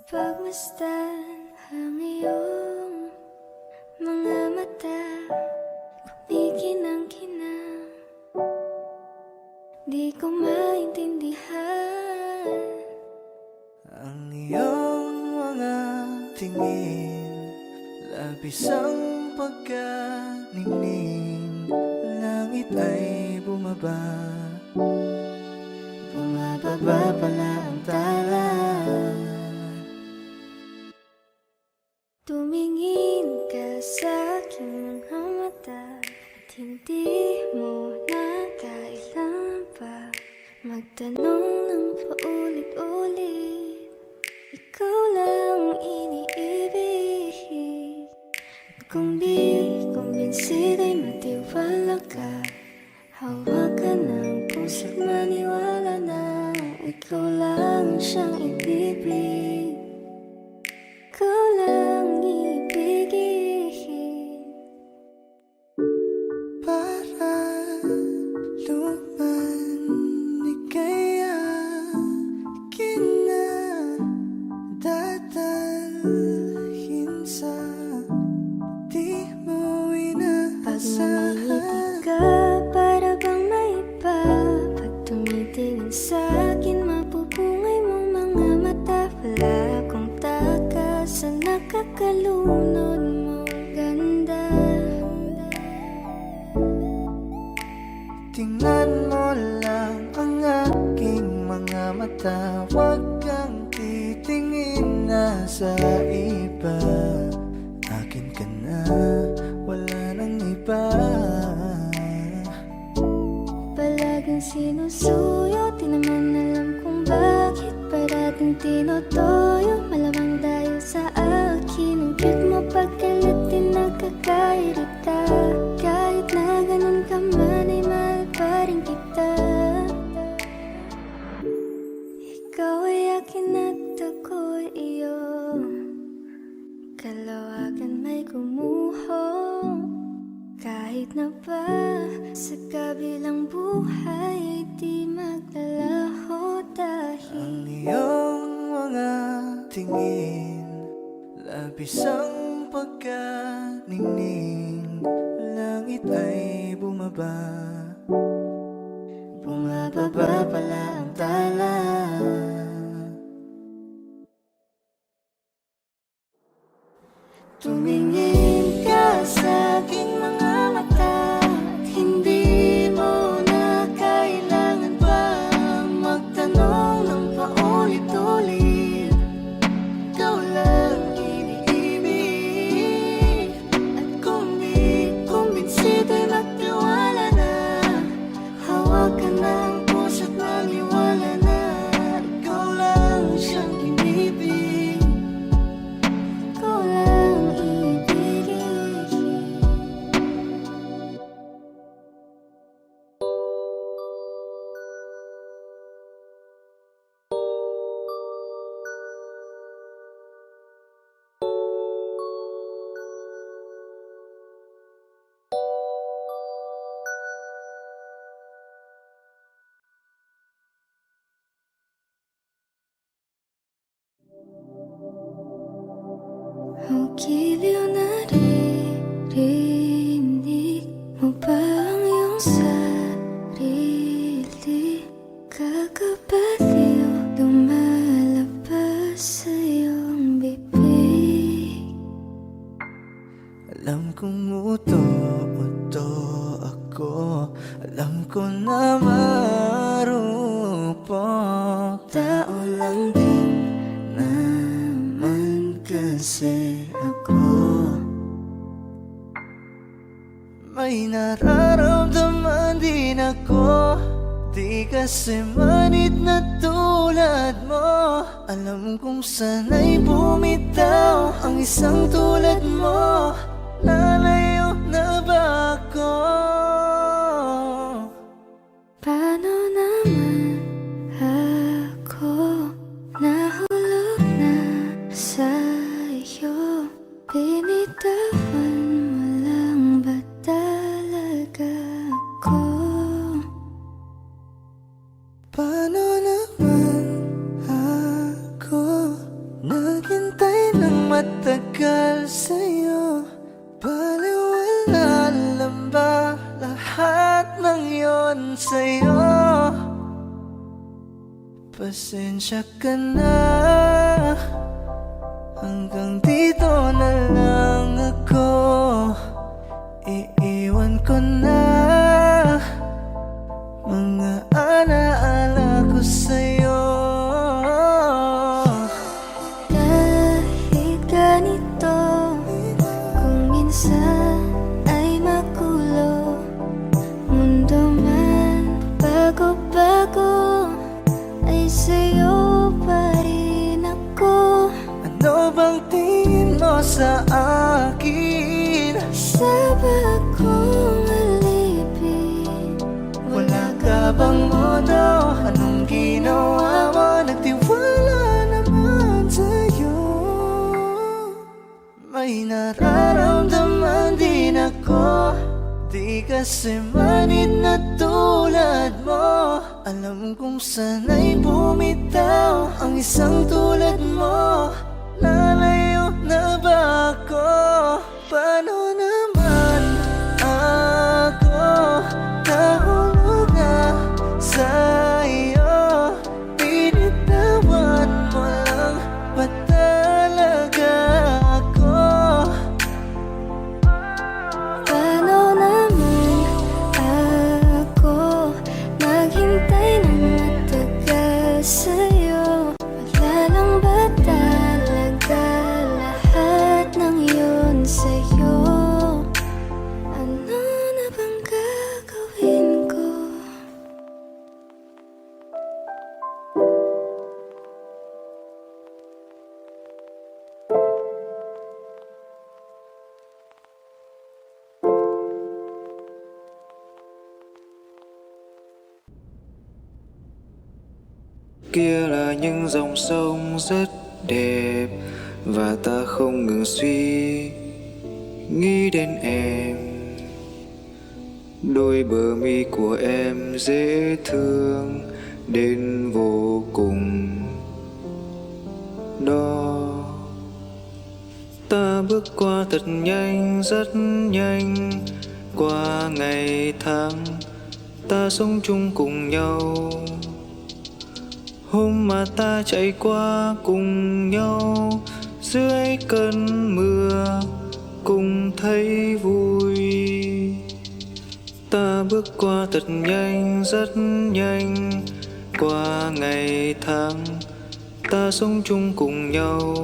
[SPEAKER 1] pagmasdan ang iyong mga mata, kumikinang-kinang. Di ko maintindihan
[SPEAKER 2] Ang iyong mga tingin, labis ang pagkaningning. Langit ay bumaba, bumababa pala ang tala.
[SPEAKER 1] Tumingin ka sa aking mga mata, at hindi mo na kailangan pa magtanong ng paulit-ulit. Ikaw lang iniibig, at kung di kumbinsido'y matiwala ka. Hawakan ng puso't maniwala na ikaw lang siyang ibibig. Ikaw lang ibigin.
[SPEAKER 2] Para luman kaya kinadadalhin sa di mo inaasahan.
[SPEAKER 1] Pag ka, para bang may iba. Pag tumitingin sa'kin, mapupungay mong mga mata. Wala akong taka sa nakakalunod mong ganda.
[SPEAKER 2] Tingnan mo lang ang aking mga mata, huwag kang titingin na sa iba. Akin ka na, wala nang iba.
[SPEAKER 1] Palaging sinusuyo, di naman alam kung bakit parating tinotoyo. Malamang dahil sa akin, ang cute mo pagkalat din nagkakairita. Kahit na ganun ka man ay mahal pa rin kita. Ikaw ay akin at ako'y iyo, kalawagan may gumuho. Kahit na ba sa kabilang buhay ay di maglalaho.
[SPEAKER 2] Ang
[SPEAKER 1] Dahil
[SPEAKER 2] iyong mga tingin, labis ang pagkaningning. Langit ay bumaba, bumababa pala ang tala.
[SPEAKER 1] tumingin ka sa aking mga mata, at hindi mo na kailangan pa magtanong ng paulit-ulit. Ikaw lang iniibig, at kung di kumbinsido'y magtiwala na. Hawakan ng puso't maniwala.
[SPEAKER 3] giliw naririnig mo ba ang iyong sarili? Kakabaliw lumalabas sa iyong bibig.
[SPEAKER 2] Alam kong uto-uto ako, alam ko na marupok. Tao lang din naman kasi ako. May nararamdaman din ako, di kasi manid na tulad mo. Alam kong sana'y bumitaw ang isang tulad mo. Lalayo na ba ako?
[SPEAKER 3] Paano naman ako nahulog na sa'yo? Binitawan mo lang ba talaga ako?
[SPEAKER 2] Paano naman ako naghintay ng matagal sa'yo? Baliwala lang ba lahat ng yon sa'yo? Pasensya ka na, hanggang dito na lang ako. Iiwan ko na mga alaala ko sa'yo.
[SPEAKER 3] Kahit ganito, kung minsan ay magulo, mundo man bago-bago, ay sa'yo pa rin ako.
[SPEAKER 2] Ano bang tingin mo sa akin?
[SPEAKER 3] Saba akong alipin.
[SPEAKER 2] Wala ka bang modo? Anong ginawa mo? Nagtiwala naman sa'yo. May nararamdaman din ako, di kasi manid na tulad mo. Alam kong sana'y bumitaw ang isang tulad mo. Lalayo na ba ako? Paano naman ako nahulog na sa'yo? Binitawan mo lang ba talaga ako?
[SPEAKER 3] Paano naman ako naghintay ng matagal sa'yo? Wala lang ba talaga lahat ng yun sa'yo? Ano na bang gagawin ko?
[SPEAKER 4] Kia là những dòng sông rất đẹp, và ta không ngừng suy nghĩ đến em. Đôi bờ mi của em dễ thương đến vô cùng đó. Ta bước qua thật nhanh, rất nhanh, qua ngày tháng ta sống chung cùng nhau. Hôm mà ta chạy qua cùng nhau dưới cơn mưa cùng thấy vui. Ta bước qua thật nhanh, rất nhanh, qua ngày tháng ta sống chung cùng nhau.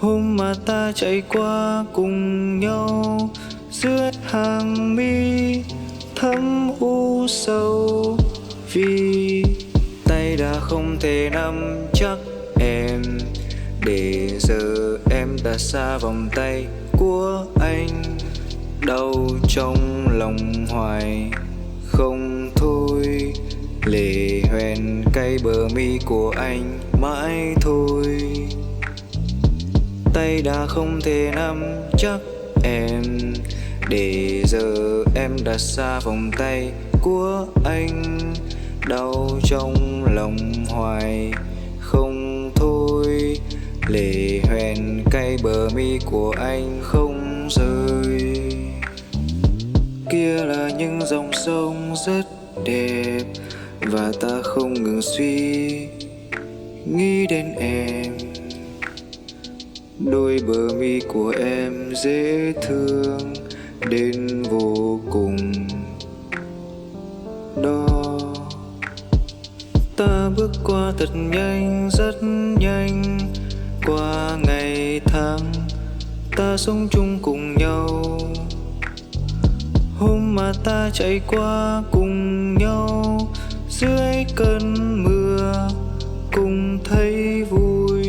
[SPEAKER 4] Hôm mà ta chạy qua cùng nhau dưới hàng mi thấm u sầu, vì tay đã không thể nắm chắc em. Để giờ em đã xa vòng tay của anh, đau trong lòng hoài không thôi. Lệ hoen cay bờ mi của anh mãi thôi. Tay đã không thể nắm chắc em. Để giờ em đã xa vòng tay của anh, đau trong lòng hoài không thôi. Lệ hoen cay bờ mi của anh không rơi. Kia là những dòng sông rất đẹp, và ta không ngừng suy nghĩ đến em. Đôi bờ mi của em dễ thương đến vô cùng đó. Ta bước qua thật nhanh, rất nhanh, qua ngày tháng ta sống chung cùng nhau. Hôm mà ta chạy qua cùng nhau dưới cơn mưa cùng thấy vui.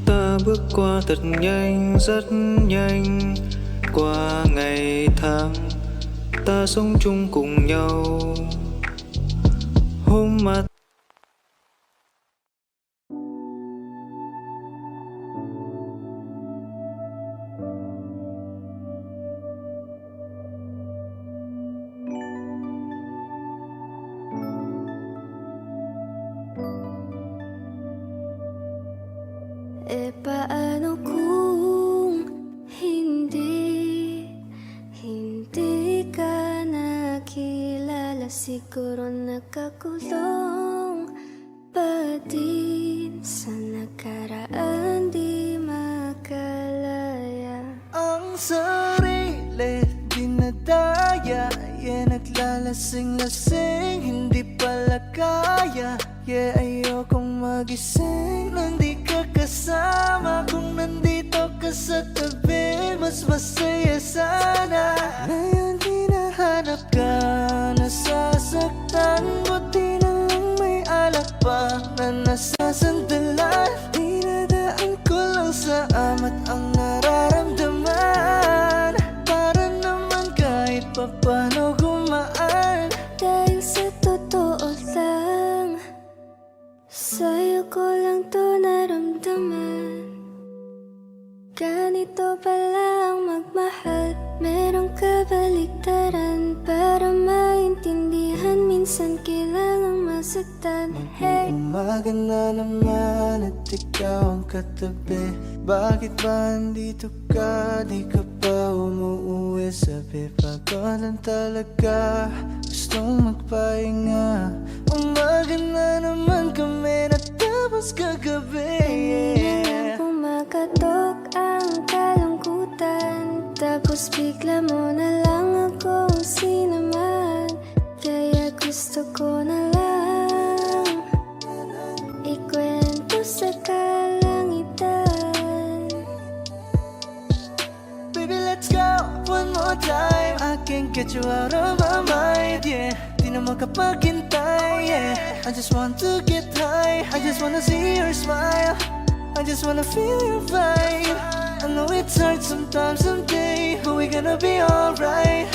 [SPEAKER 4] Ta bước qua thật nhanh, rất nhanh, qua ngày tháng ta sống chung cùng nhau. Hôm mà
[SPEAKER 3] paano kung hindi ka nakilala? Siguro nakakulong pa din sa nakaraan, di makalaya.
[SPEAKER 2] Ang sarili dinadaya, yeah, naglalasing-lasing, hindi pala kaya. Yeah, ayokong magising nang di ka kasama. Kung nandito ka sa tabi, mas masaya sana. Ngayon hinahanap ka, nasasaktan. Buti na lang may alak pa na nasasandalan. Dinadaan ko lang sa amat ang nararamdaman, para naman kahit papano gumaan.
[SPEAKER 3] Dahil sa totoo lang, sa'yo ko lang to naramdaman. Ganito pala ang magmahal, merong kabaliktaran. Para maintindihan, minsan kailangang masaktan. Hey,
[SPEAKER 2] Umaga na naman at ikaw ang katabi. Bakit ba andito ka? Di ka pa umuuwi. Sabi pagod lang talaga, gustong magpahinga. Umaga na naman kami natapos kagabi.
[SPEAKER 3] hindi na pumakatok ang kalungkutan. Tapos bigla mo na lang akong sinamahan. Kaya gusto ko na lang ikwento sa kalangitan.
[SPEAKER 2] Baby, let's go one more time. I can't get you out of my mind, yeah. Di na makapaghintay, yeah. I just want to get high, I just wanna see your smile, I just wanna feel your vibe. I know it's hard sometimes, someday, but we're gonna be alright.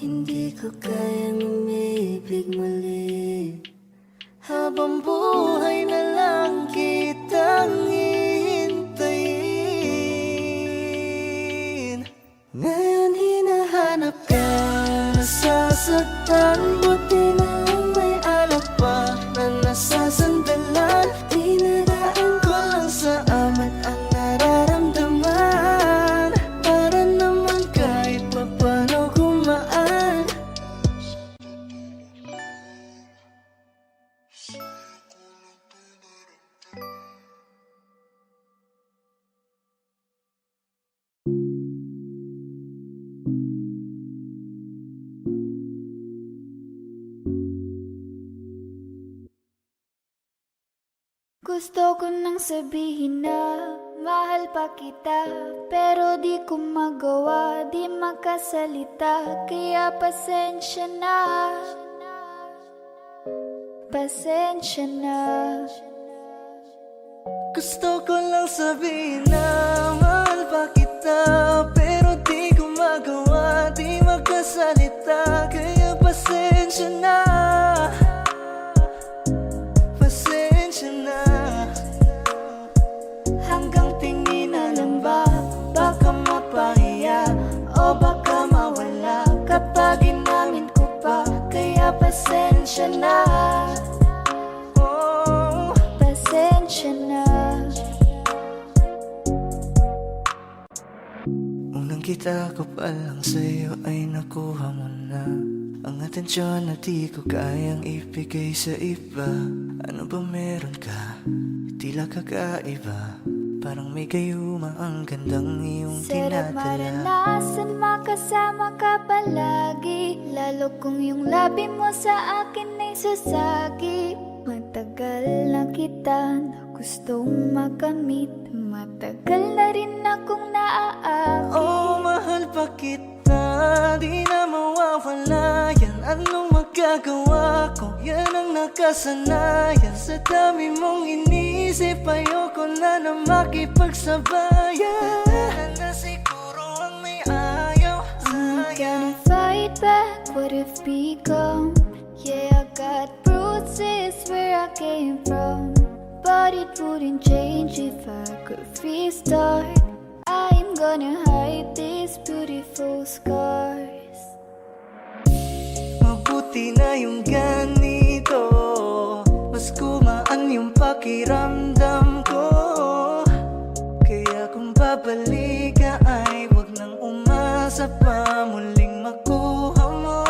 [SPEAKER 3] Hindi ko kayang umibig muli.
[SPEAKER 2] Habang buhay na lang kitang hihintayin. Ngayon hinahanap ka, nasasaktan. Buti na lang may alak pa na nasasandalan. Dinadaan ko lang sa amat ang nararamdaman, para naman kahit papano gumaan.
[SPEAKER 1] Gusto ko nang sabihin na mahal pa kita, pero di ko magawa, di makasalita. Kaya pasensya na, pasensya na.
[SPEAKER 2] Gusto ko lang sabihin na mahal pa kita, pero di ko magawa, di makasalita. Kaya pasensya na, pasensya na. Hanggang tingin na lang ba, baka mapahiya o baka mawala kapag inamin ko pa. Kaya pasensya na. Unang kita ko pa lang sa'yo ay nakuha mo na ang atensyon na di ko kayang ibigay sa iba. Ano ba meron ka? Tila kakaiba. Parang may gayuma ang gandang iyong
[SPEAKER 1] Sarap
[SPEAKER 2] tinadala.
[SPEAKER 1] maranasan, makasama ka palagi. Lalo kung yung labi mo sa akin ay sasagi. Matagal na kita na gustong makamit. Matagal na rin akong naaakit.
[SPEAKER 2] Oh, mahal pa kita, di na mawawala yan. Anong magagawa ko? Yan ang nakasanayan. Sa dami mong inisip, ayoko na makipagsabayan. Na siguro ang may ayaw
[SPEAKER 1] I'm
[SPEAKER 2] sa'yo.
[SPEAKER 1] gonna fight back what if become. Yeah, I got bruises where I came from, but it wouldn't change if I could restart. I'm gonna hide these beautiful scars.
[SPEAKER 2] Mabuti na yung ganito, mas gumaan yung pakiramdam ko. Kaya kung babalik ka ay wag nang umasa pa muling makuha mo.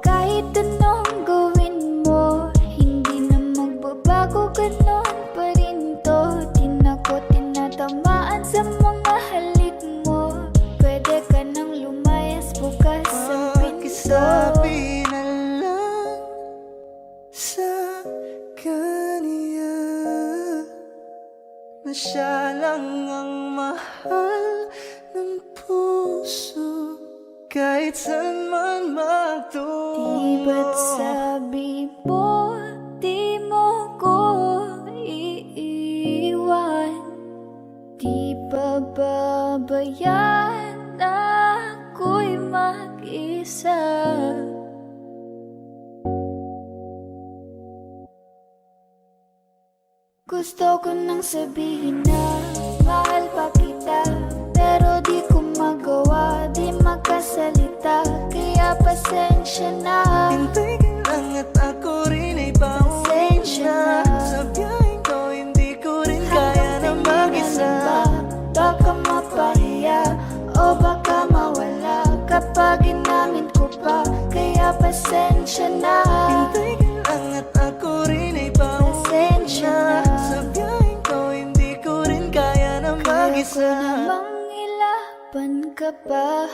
[SPEAKER 1] Kahit anong gawin mo, hindi na magbabago, ganon pa rin to. Di na ko tinatamaan sa mga halik mo. Pwede ka nang lumayas, bukas ang pinto.
[SPEAKER 2] Pakisabi na lang sa kanya na siya lang ang mahal ng puso, kahit saan man magtungo.
[SPEAKER 1] Di ba't sabi mo, di mo ko iiwan? Di ba babayaan ako'y mag-isa? Gusto ko nang sabihin na mahal pa kita, pero di ko magawa, di makasalita. Kaya pasensya na.
[SPEAKER 2] Hintay ka lang at ako rin ay pauwi
[SPEAKER 1] Pasensya
[SPEAKER 2] na.
[SPEAKER 1] na.
[SPEAKER 2] Sa biyaheng ko hindi ko rin kaya na mag-isa.
[SPEAKER 1] Baka mapahiya o baka mawala kapag inamin ko pa. Kaya pasensya na.
[SPEAKER 2] Hintay ka lang at ako rin ay pauwi
[SPEAKER 1] Pasensya
[SPEAKER 2] na.
[SPEAKER 1] na.
[SPEAKER 2] Sa biyaheng ko hindi ko rin kaya na
[SPEAKER 1] Kaya ko
[SPEAKER 2] mag-isa.
[SPEAKER 1] namang ilaban ka pa.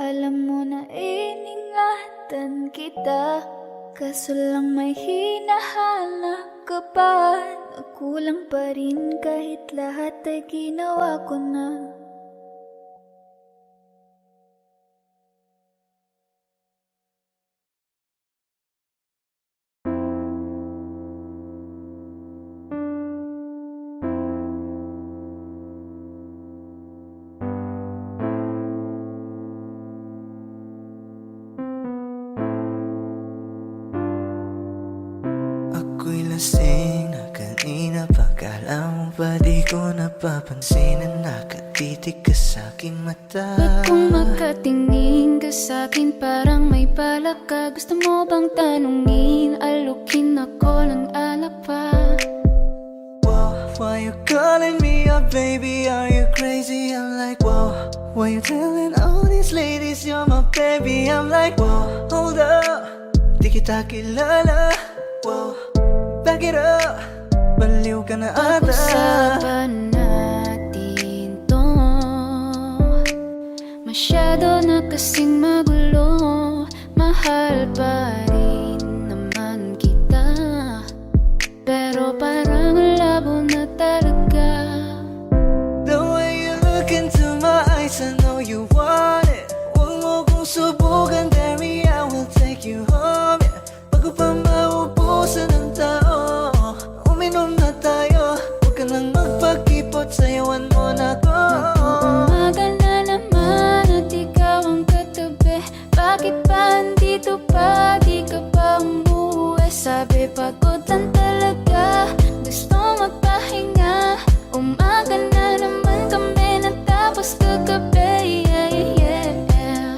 [SPEAKER 1] Alam mo na iningatan kita, kaso lang may hinahanap ka pa. Nakulang pa rin kahit lahat ay ginawa ko na.
[SPEAKER 2] Ako'y lasing na kanina pa. Kala mo ba di ko napapansin na nakatitig ka sa aking mata?
[SPEAKER 3] Ba't kung makatingin ka sa'kin parang may balak ka? Gusto mo bang tanungin, alukin ako ng alak pa?
[SPEAKER 2] Whoa, why you calling me up, baby? Are you crazy? I'm like, whoa. Why you telling all these ladies you're my baby? I'm like, whoa, hold up. Di kita kilala. Whoa, back it up. Baliw ka na ata.
[SPEAKER 3] Pag-usapan natin to. Masyado na kasing magulo. Mahal pa rin naman kita, pero parang labo na talaga.
[SPEAKER 2] The way you look into my eyes, I know you want it. Huwag mo kong subukan, dare me, I will take you home, yeah. Bago pa maubusan ng tao, uminom na tayo. Huwag ka nang magpakipot, sayawan mo na ko.
[SPEAKER 3] Umaga na naman at ikaw ang katabi. Bakit pa andito pa? Di ka pa umuwi? Sabi pagod lang talaga, gusto magpahinga. Umaga na naman kami natapos kagabi, yeah, yeah.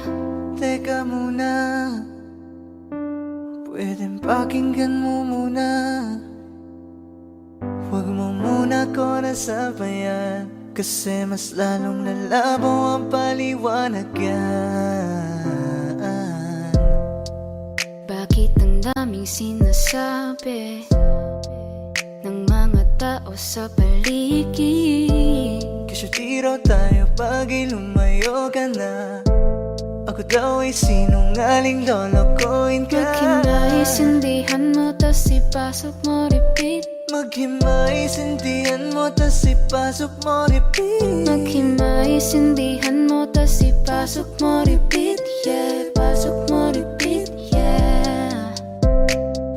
[SPEAKER 2] Teka muna, pwedeng pakinggan mo muna. Huwag mo muna ko nasabayan. Kasi mas lalong nalabo ang paliwanagan.
[SPEAKER 3] Bakit ang daming sinasabi ng mga tao sa paligid?
[SPEAKER 2] Kasi di raw tayo bagay, lumayo ka na. Ako daw ay sinungaling, lolokohin ka.
[SPEAKER 3] Maghinaisindihan mo, tas ipasok mo, repeat.
[SPEAKER 2] Maghimaisindihan mo, tas ipasok mo, repeat.
[SPEAKER 3] Maghimaisindihan mo, tas ipasok mo, repeat. Yeah, pasok mo, repeat. Yeah.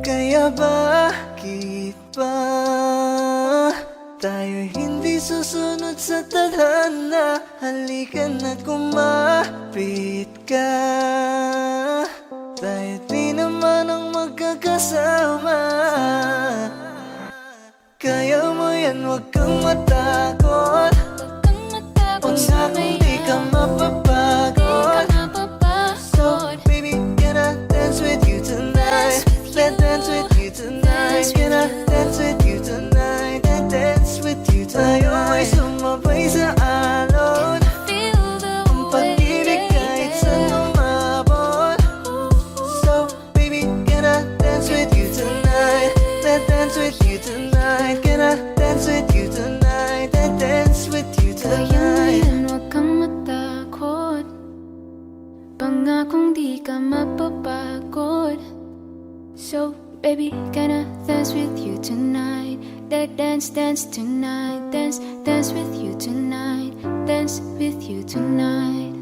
[SPEAKER 2] Kaya bakit ba tayo hindi susunod sa tadhana? Halika na, kumapit ka. Tayo di naman ang magkakasama. Kaya mo yan, huwag kang matakot. Pangakong di ka mapapagod. So baby, can I dance with you tonight? Let's dance with you tonight. Can I dance with you tonight? Let's dance with you tonight. Tayo ay sumabay sa alon. Ang pag-ibig kahit saan umabot. So baby, can I dance with you tonight? Let's dance with you tonight. Can I dance with you tonight? Let's dance with you
[SPEAKER 3] Kaya mo
[SPEAKER 2] tonight.
[SPEAKER 3] yan, huwag kang matakot. Pangakong di ka mapapagod. So, baby, can I dance with you tonight? Dance, dance tonight. Dance, dance with you tonight. Dance with you tonight.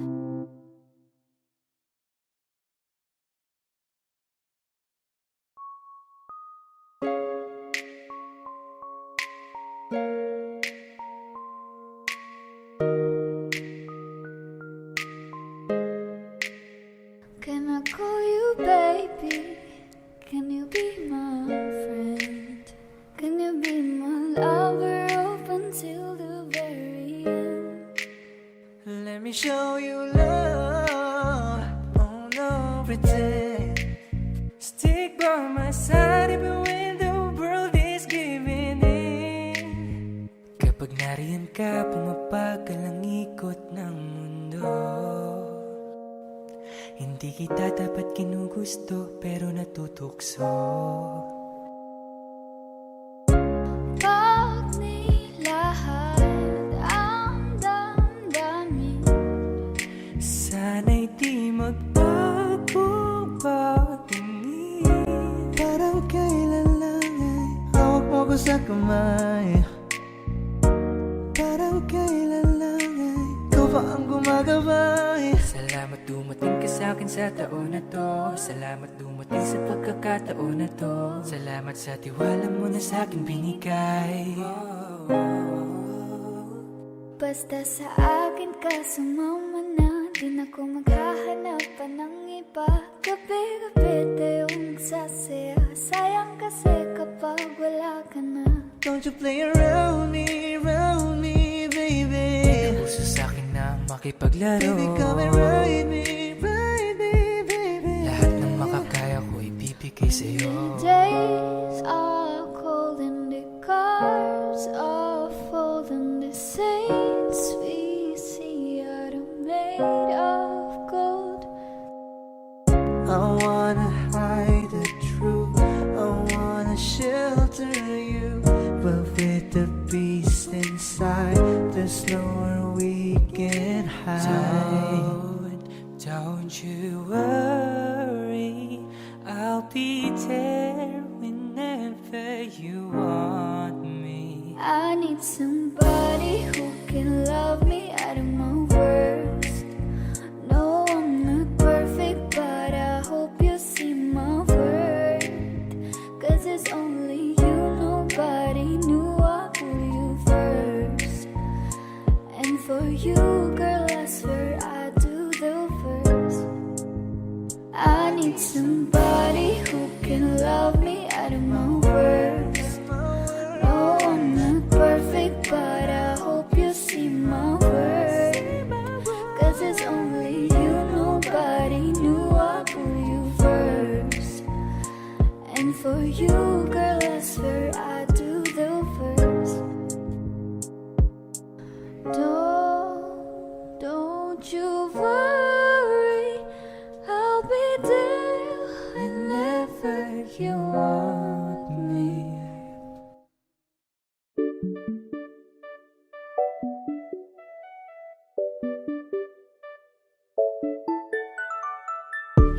[SPEAKER 1] Can I call you baby? Can you be my friend? Can you be my lover up until the very end?
[SPEAKER 2] Let me show you love. Oh no, pretend. Stick by my side even when the world is giving in. Kapag nariyan ka, pumapagal ang ikot ng mundo. Hindi kita dapat kinugusto, pero natutukso.
[SPEAKER 1] Pag nilahad ang damdamin,
[SPEAKER 2] Sana'y di magbago patingin. Parang kailan lang ay hawak mo ko sa kamay. Parang kailan lang ay ikaw pa ang gumagabay.
[SPEAKER 5] Salamat dumating ka sa'kin sa taon na to. Salamat dumating sa pagkakataon na to. Salamat sa tiwala mo na sa'kin binigay.
[SPEAKER 1] basta sa akin ka sumama na. Di na ko maghahanap pa ng iba. Gabi-gabi tayong magsasaya. Sayang kasi kapag wala ka na.
[SPEAKER 2] Don't you play around me, baby.
[SPEAKER 5] Puso sa'kin na makipaglaro.
[SPEAKER 2] Baby, come and ride me, baby.
[SPEAKER 5] Lahat ng makakaya ko ibibigay sa'yo.
[SPEAKER 1] Days are cold and the cars are full and the saints we see are made of gold.
[SPEAKER 2] I wanna hide the truth, I wanna shelter you, but with the beast inside, there's nowhere we can hide.
[SPEAKER 5] Don't you worry, I'll be there whenever you want me.
[SPEAKER 1] I need somebody who can love me out of my worst. No, I'm not perfect, but I hope you see my worth. 'Cause it's only you, nobody knew I put you first. And for you, girl, I swear I do the first. I need somebody who can love me out of my worst. No, I'm not perfect, but I hope you see my worth. 'Cause it's only you, nobody knew I put you first. And for you, girl, I swear I do the first. you worry, I'll be there whenever you want me.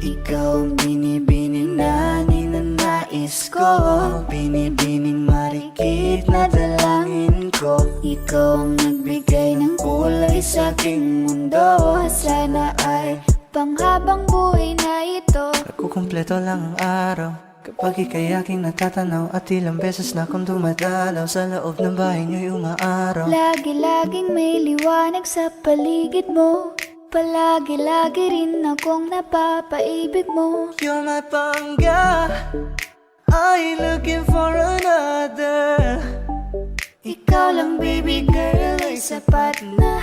[SPEAKER 2] Ikaw ang binibining na ninanais ko, binibining marikit na dalangin ko.
[SPEAKER 1] Ikaw ang nagbigay ng kulay sa aking mundo. Sana ay panghabang buhay na ito.
[SPEAKER 2] Nagkukumpleto lang ang araw kapag ika'y aking natatanaw, at ilang beses na akong dumadalaw sa loob ng bahay niyo'y umaaraw.
[SPEAKER 1] Lagi-laging may liwanag sa paligid mo. Palagi-lagi rin akong napapaibig mo.
[SPEAKER 2] You're my pangga, I ain't looking for another.
[SPEAKER 1] Ikaw lang baby girl ay sapat na.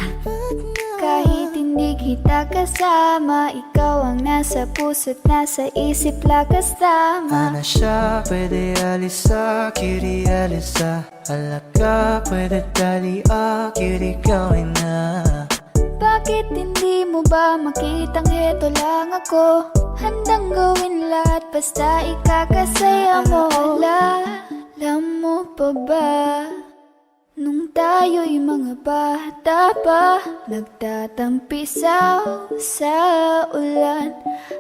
[SPEAKER 1] Kahit hindi kita kasama, ikaw ang nasa puso't nasa isip lakas tama.
[SPEAKER 2] Ana siya, pwede alisa, kiri alisa. Alaka, pwede dali, kiri gawin na.
[SPEAKER 1] Bakit hindi mo ba makitang heto lang ako? Handang gawin lahat basta ikakasaya mo. Alam mo pa ba? Nung tayo'y mga bata pa, nagtatampisaw sa ulan,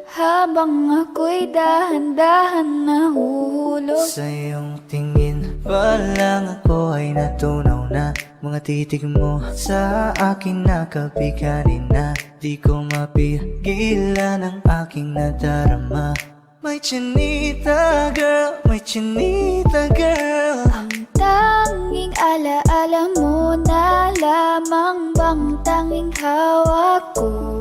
[SPEAKER 1] habang ako'y dahan-dahan nahuhulog.
[SPEAKER 2] Sa iyong tingin pa lang ako ay natunaw na. Mga titig mo sa akin nakabiganin na. Di ko mapigilan ang aking nadarama. May chinita girl, may chinita girl.
[SPEAKER 1] Ang tanging alaala mo na lamang bang tanging hawak ko,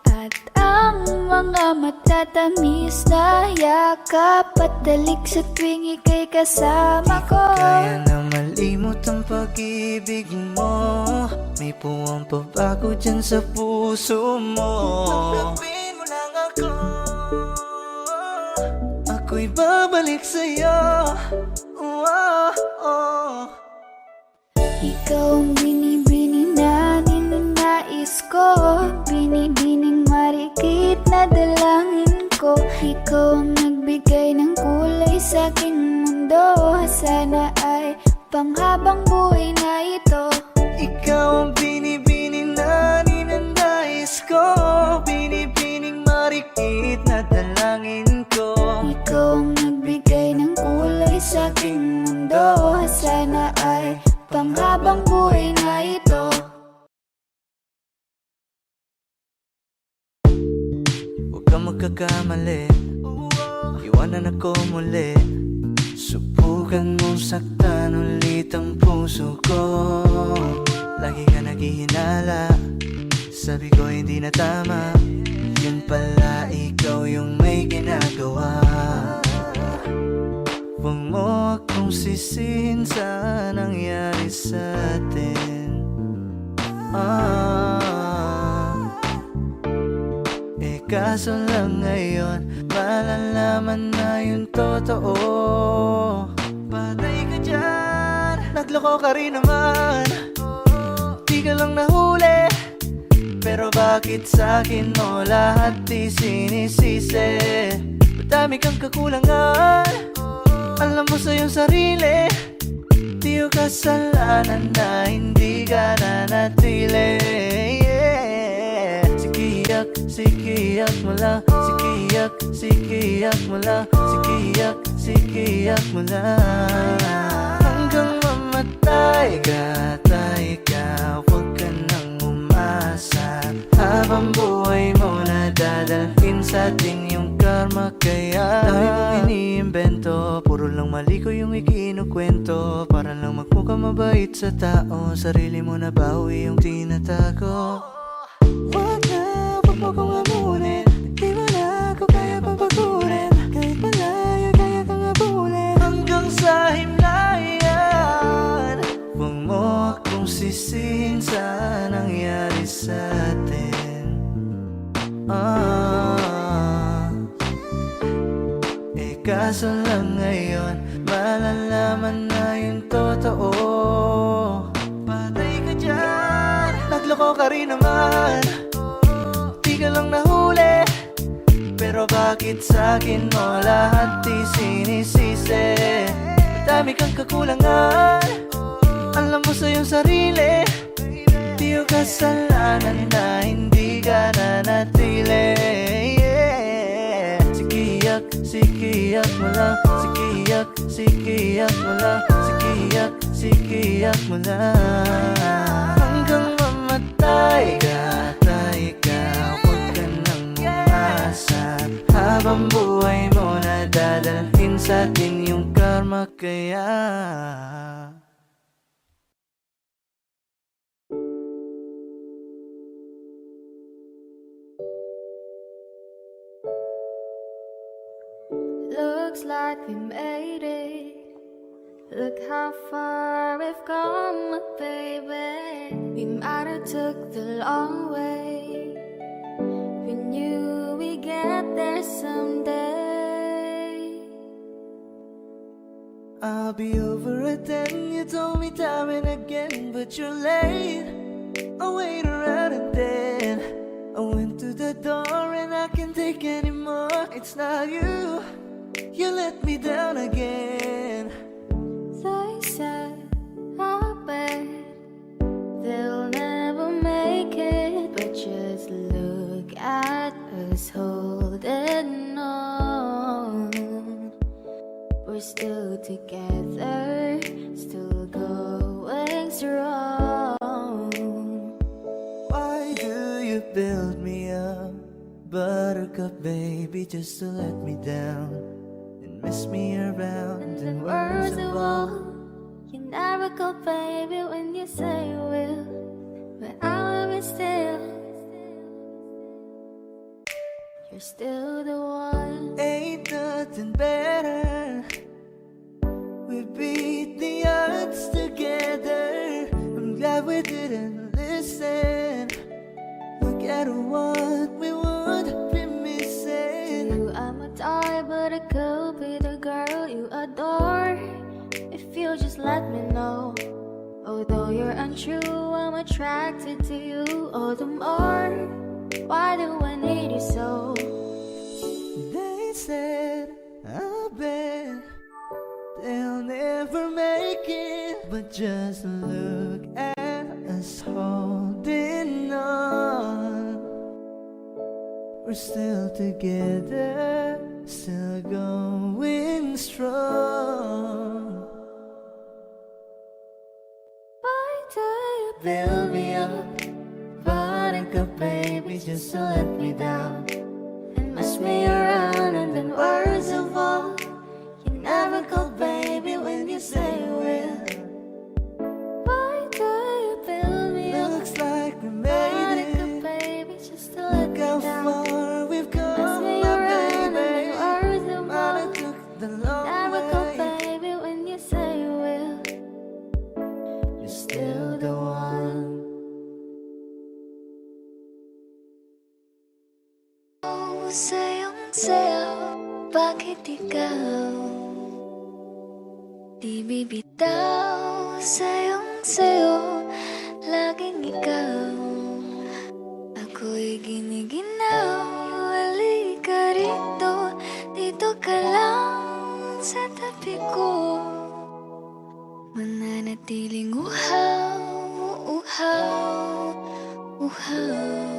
[SPEAKER 1] at ang mga matatamis na yakap at dalik sa tuwing ika'y kasama ko.
[SPEAKER 2] Kaya na malimot ang pag-ibig mo. May puwang pabago dyan sa puso mo. Tanggapin mo lang ako, ako'y babalik sa'yo.
[SPEAKER 1] Ikaw ang binibining na ninanais ko, binibining marikit na dalangin ko. Ikaw ang nagbigay ng kulay sa aking mundo. Sana ay panghabang buhay na ito.
[SPEAKER 2] Ikaw ang binibining na ninanais ko, binibining marikit na dalangin ko.
[SPEAKER 1] Ikaw ang nagbigay ng kulay sa aking mundo. Sana ay panghabang buhay na ito.
[SPEAKER 2] Huwag kang magkakamali, iwanan ako muli. Subukan mong saktan ulit ang puso ko. Lagi ka naghihinala, sabi ko hindi na tama. Yun pala ikaw yung may ginagawa. Huwag mo akong sisihin sa nangyari sa atin. Kaso lang ngayon malalaman na yung totoo. Patay ka dyan, nagloko ka rin naman. Di ka lang nahuli, pero bakit sa'kin mo lahat isinisisi? Madami kang kakulangan, alam mo sa iyong sarili. Di ko kasalanan na hindi ka nanatili. Sikiyak mo lang, sikiyak mo lang, sikiyak mo lang. Hanggang mamatay ka, tay ka, huwag ka nang umasa. Habang buhay mo na dadalhin sa atin yung karma. Kaya dami mong iniimbento, puro lang mali ko yung ikinukwento. Para lang magmukha mabait sa tao, sarili mo na bawi yung tinatago. Huwag mo kong amunin, di mo na ako kaya papagurin. Kahit malayo kaya kang abulin, hanggang sa himlayan. Huwag mo akong sisihin sa nangyari sa atin. Kaso lang ngayon malalaman na yung totoo. Patay ka dyan, nagloko ka rin naman. Di ka lang nahuli, pero bakit sa'kin mo lahat di sinisisi? Madami kang kakulangan, alam mo sa iyong sarili. Di yung kasalanan na hindi ka nanatili. Sikiyak mo lang, sikiyak mo lang, sikiyak mo lang. Hanggang mamatay ka, huwag ka nang umasa. Habang buhay mo na dadalhin sa atin yung karma kaya.
[SPEAKER 1] Looks like we made it. Look how far we've come, baby. We might have took the long way. We knew we'd get there someday.
[SPEAKER 2] I'll be over it then, you told me time and again, but you're late. I wait around and then I went to the door and I can't take anymore. It's not you, you let me down again.
[SPEAKER 1] They said, I bet they'll never make it, but just look at us holding on. We're still together, still going strong.
[SPEAKER 2] Why do you build me up, buttercup baby, just to let me down? Miss me around
[SPEAKER 1] And worst of all, you never call baby when you say you will, but I love you still. You're still the one.
[SPEAKER 2] Ain't nothing better. We beat the odds together. I'm glad we didn't listen. Look at what we would be missing.
[SPEAKER 1] You, I'm a toy, but I could be the girl you adore if you just let me know. Although you're untrue, I'm attracted to you all the more. Why do I need you so?
[SPEAKER 2] They said, I bet they'll never make it, but just look at us holding on. We're still together, still going strong.
[SPEAKER 1] Why do you
[SPEAKER 2] Build me up, buttercup baby, just to let me down.
[SPEAKER 1] and mess me around? And then worst of all, you never call baby when you say you will. Why do you build me up?
[SPEAKER 2] Looks like we made
[SPEAKER 1] Buttercup
[SPEAKER 2] it.
[SPEAKER 1] baby, just to let
[SPEAKER 2] Look
[SPEAKER 1] me
[SPEAKER 2] how
[SPEAKER 1] down.
[SPEAKER 2] far we've
[SPEAKER 1] Mess
[SPEAKER 2] come,
[SPEAKER 1] me
[SPEAKER 2] my
[SPEAKER 1] around, and
[SPEAKER 2] baby.
[SPEAKER 1] then worst of
[SPEAKER 2] Might
[SPEAKER 1] all,
[SPEAKER 2] have took the long
[SPEAKER 1] never call
[SPEAKER 2] way.
[SPEAKER 1] baby when you say you will.
[SPEAKER 2] You're still the one.
[SPEAKER 3] Sayang-sayaw, bakit ikaw di bibitaw? Sayang-sayo, laging ikaw. Ako'y giniginaw, halika rito, dito ka lang sa tabi ko. Mananatiling uhaw, uhaw, uhaw.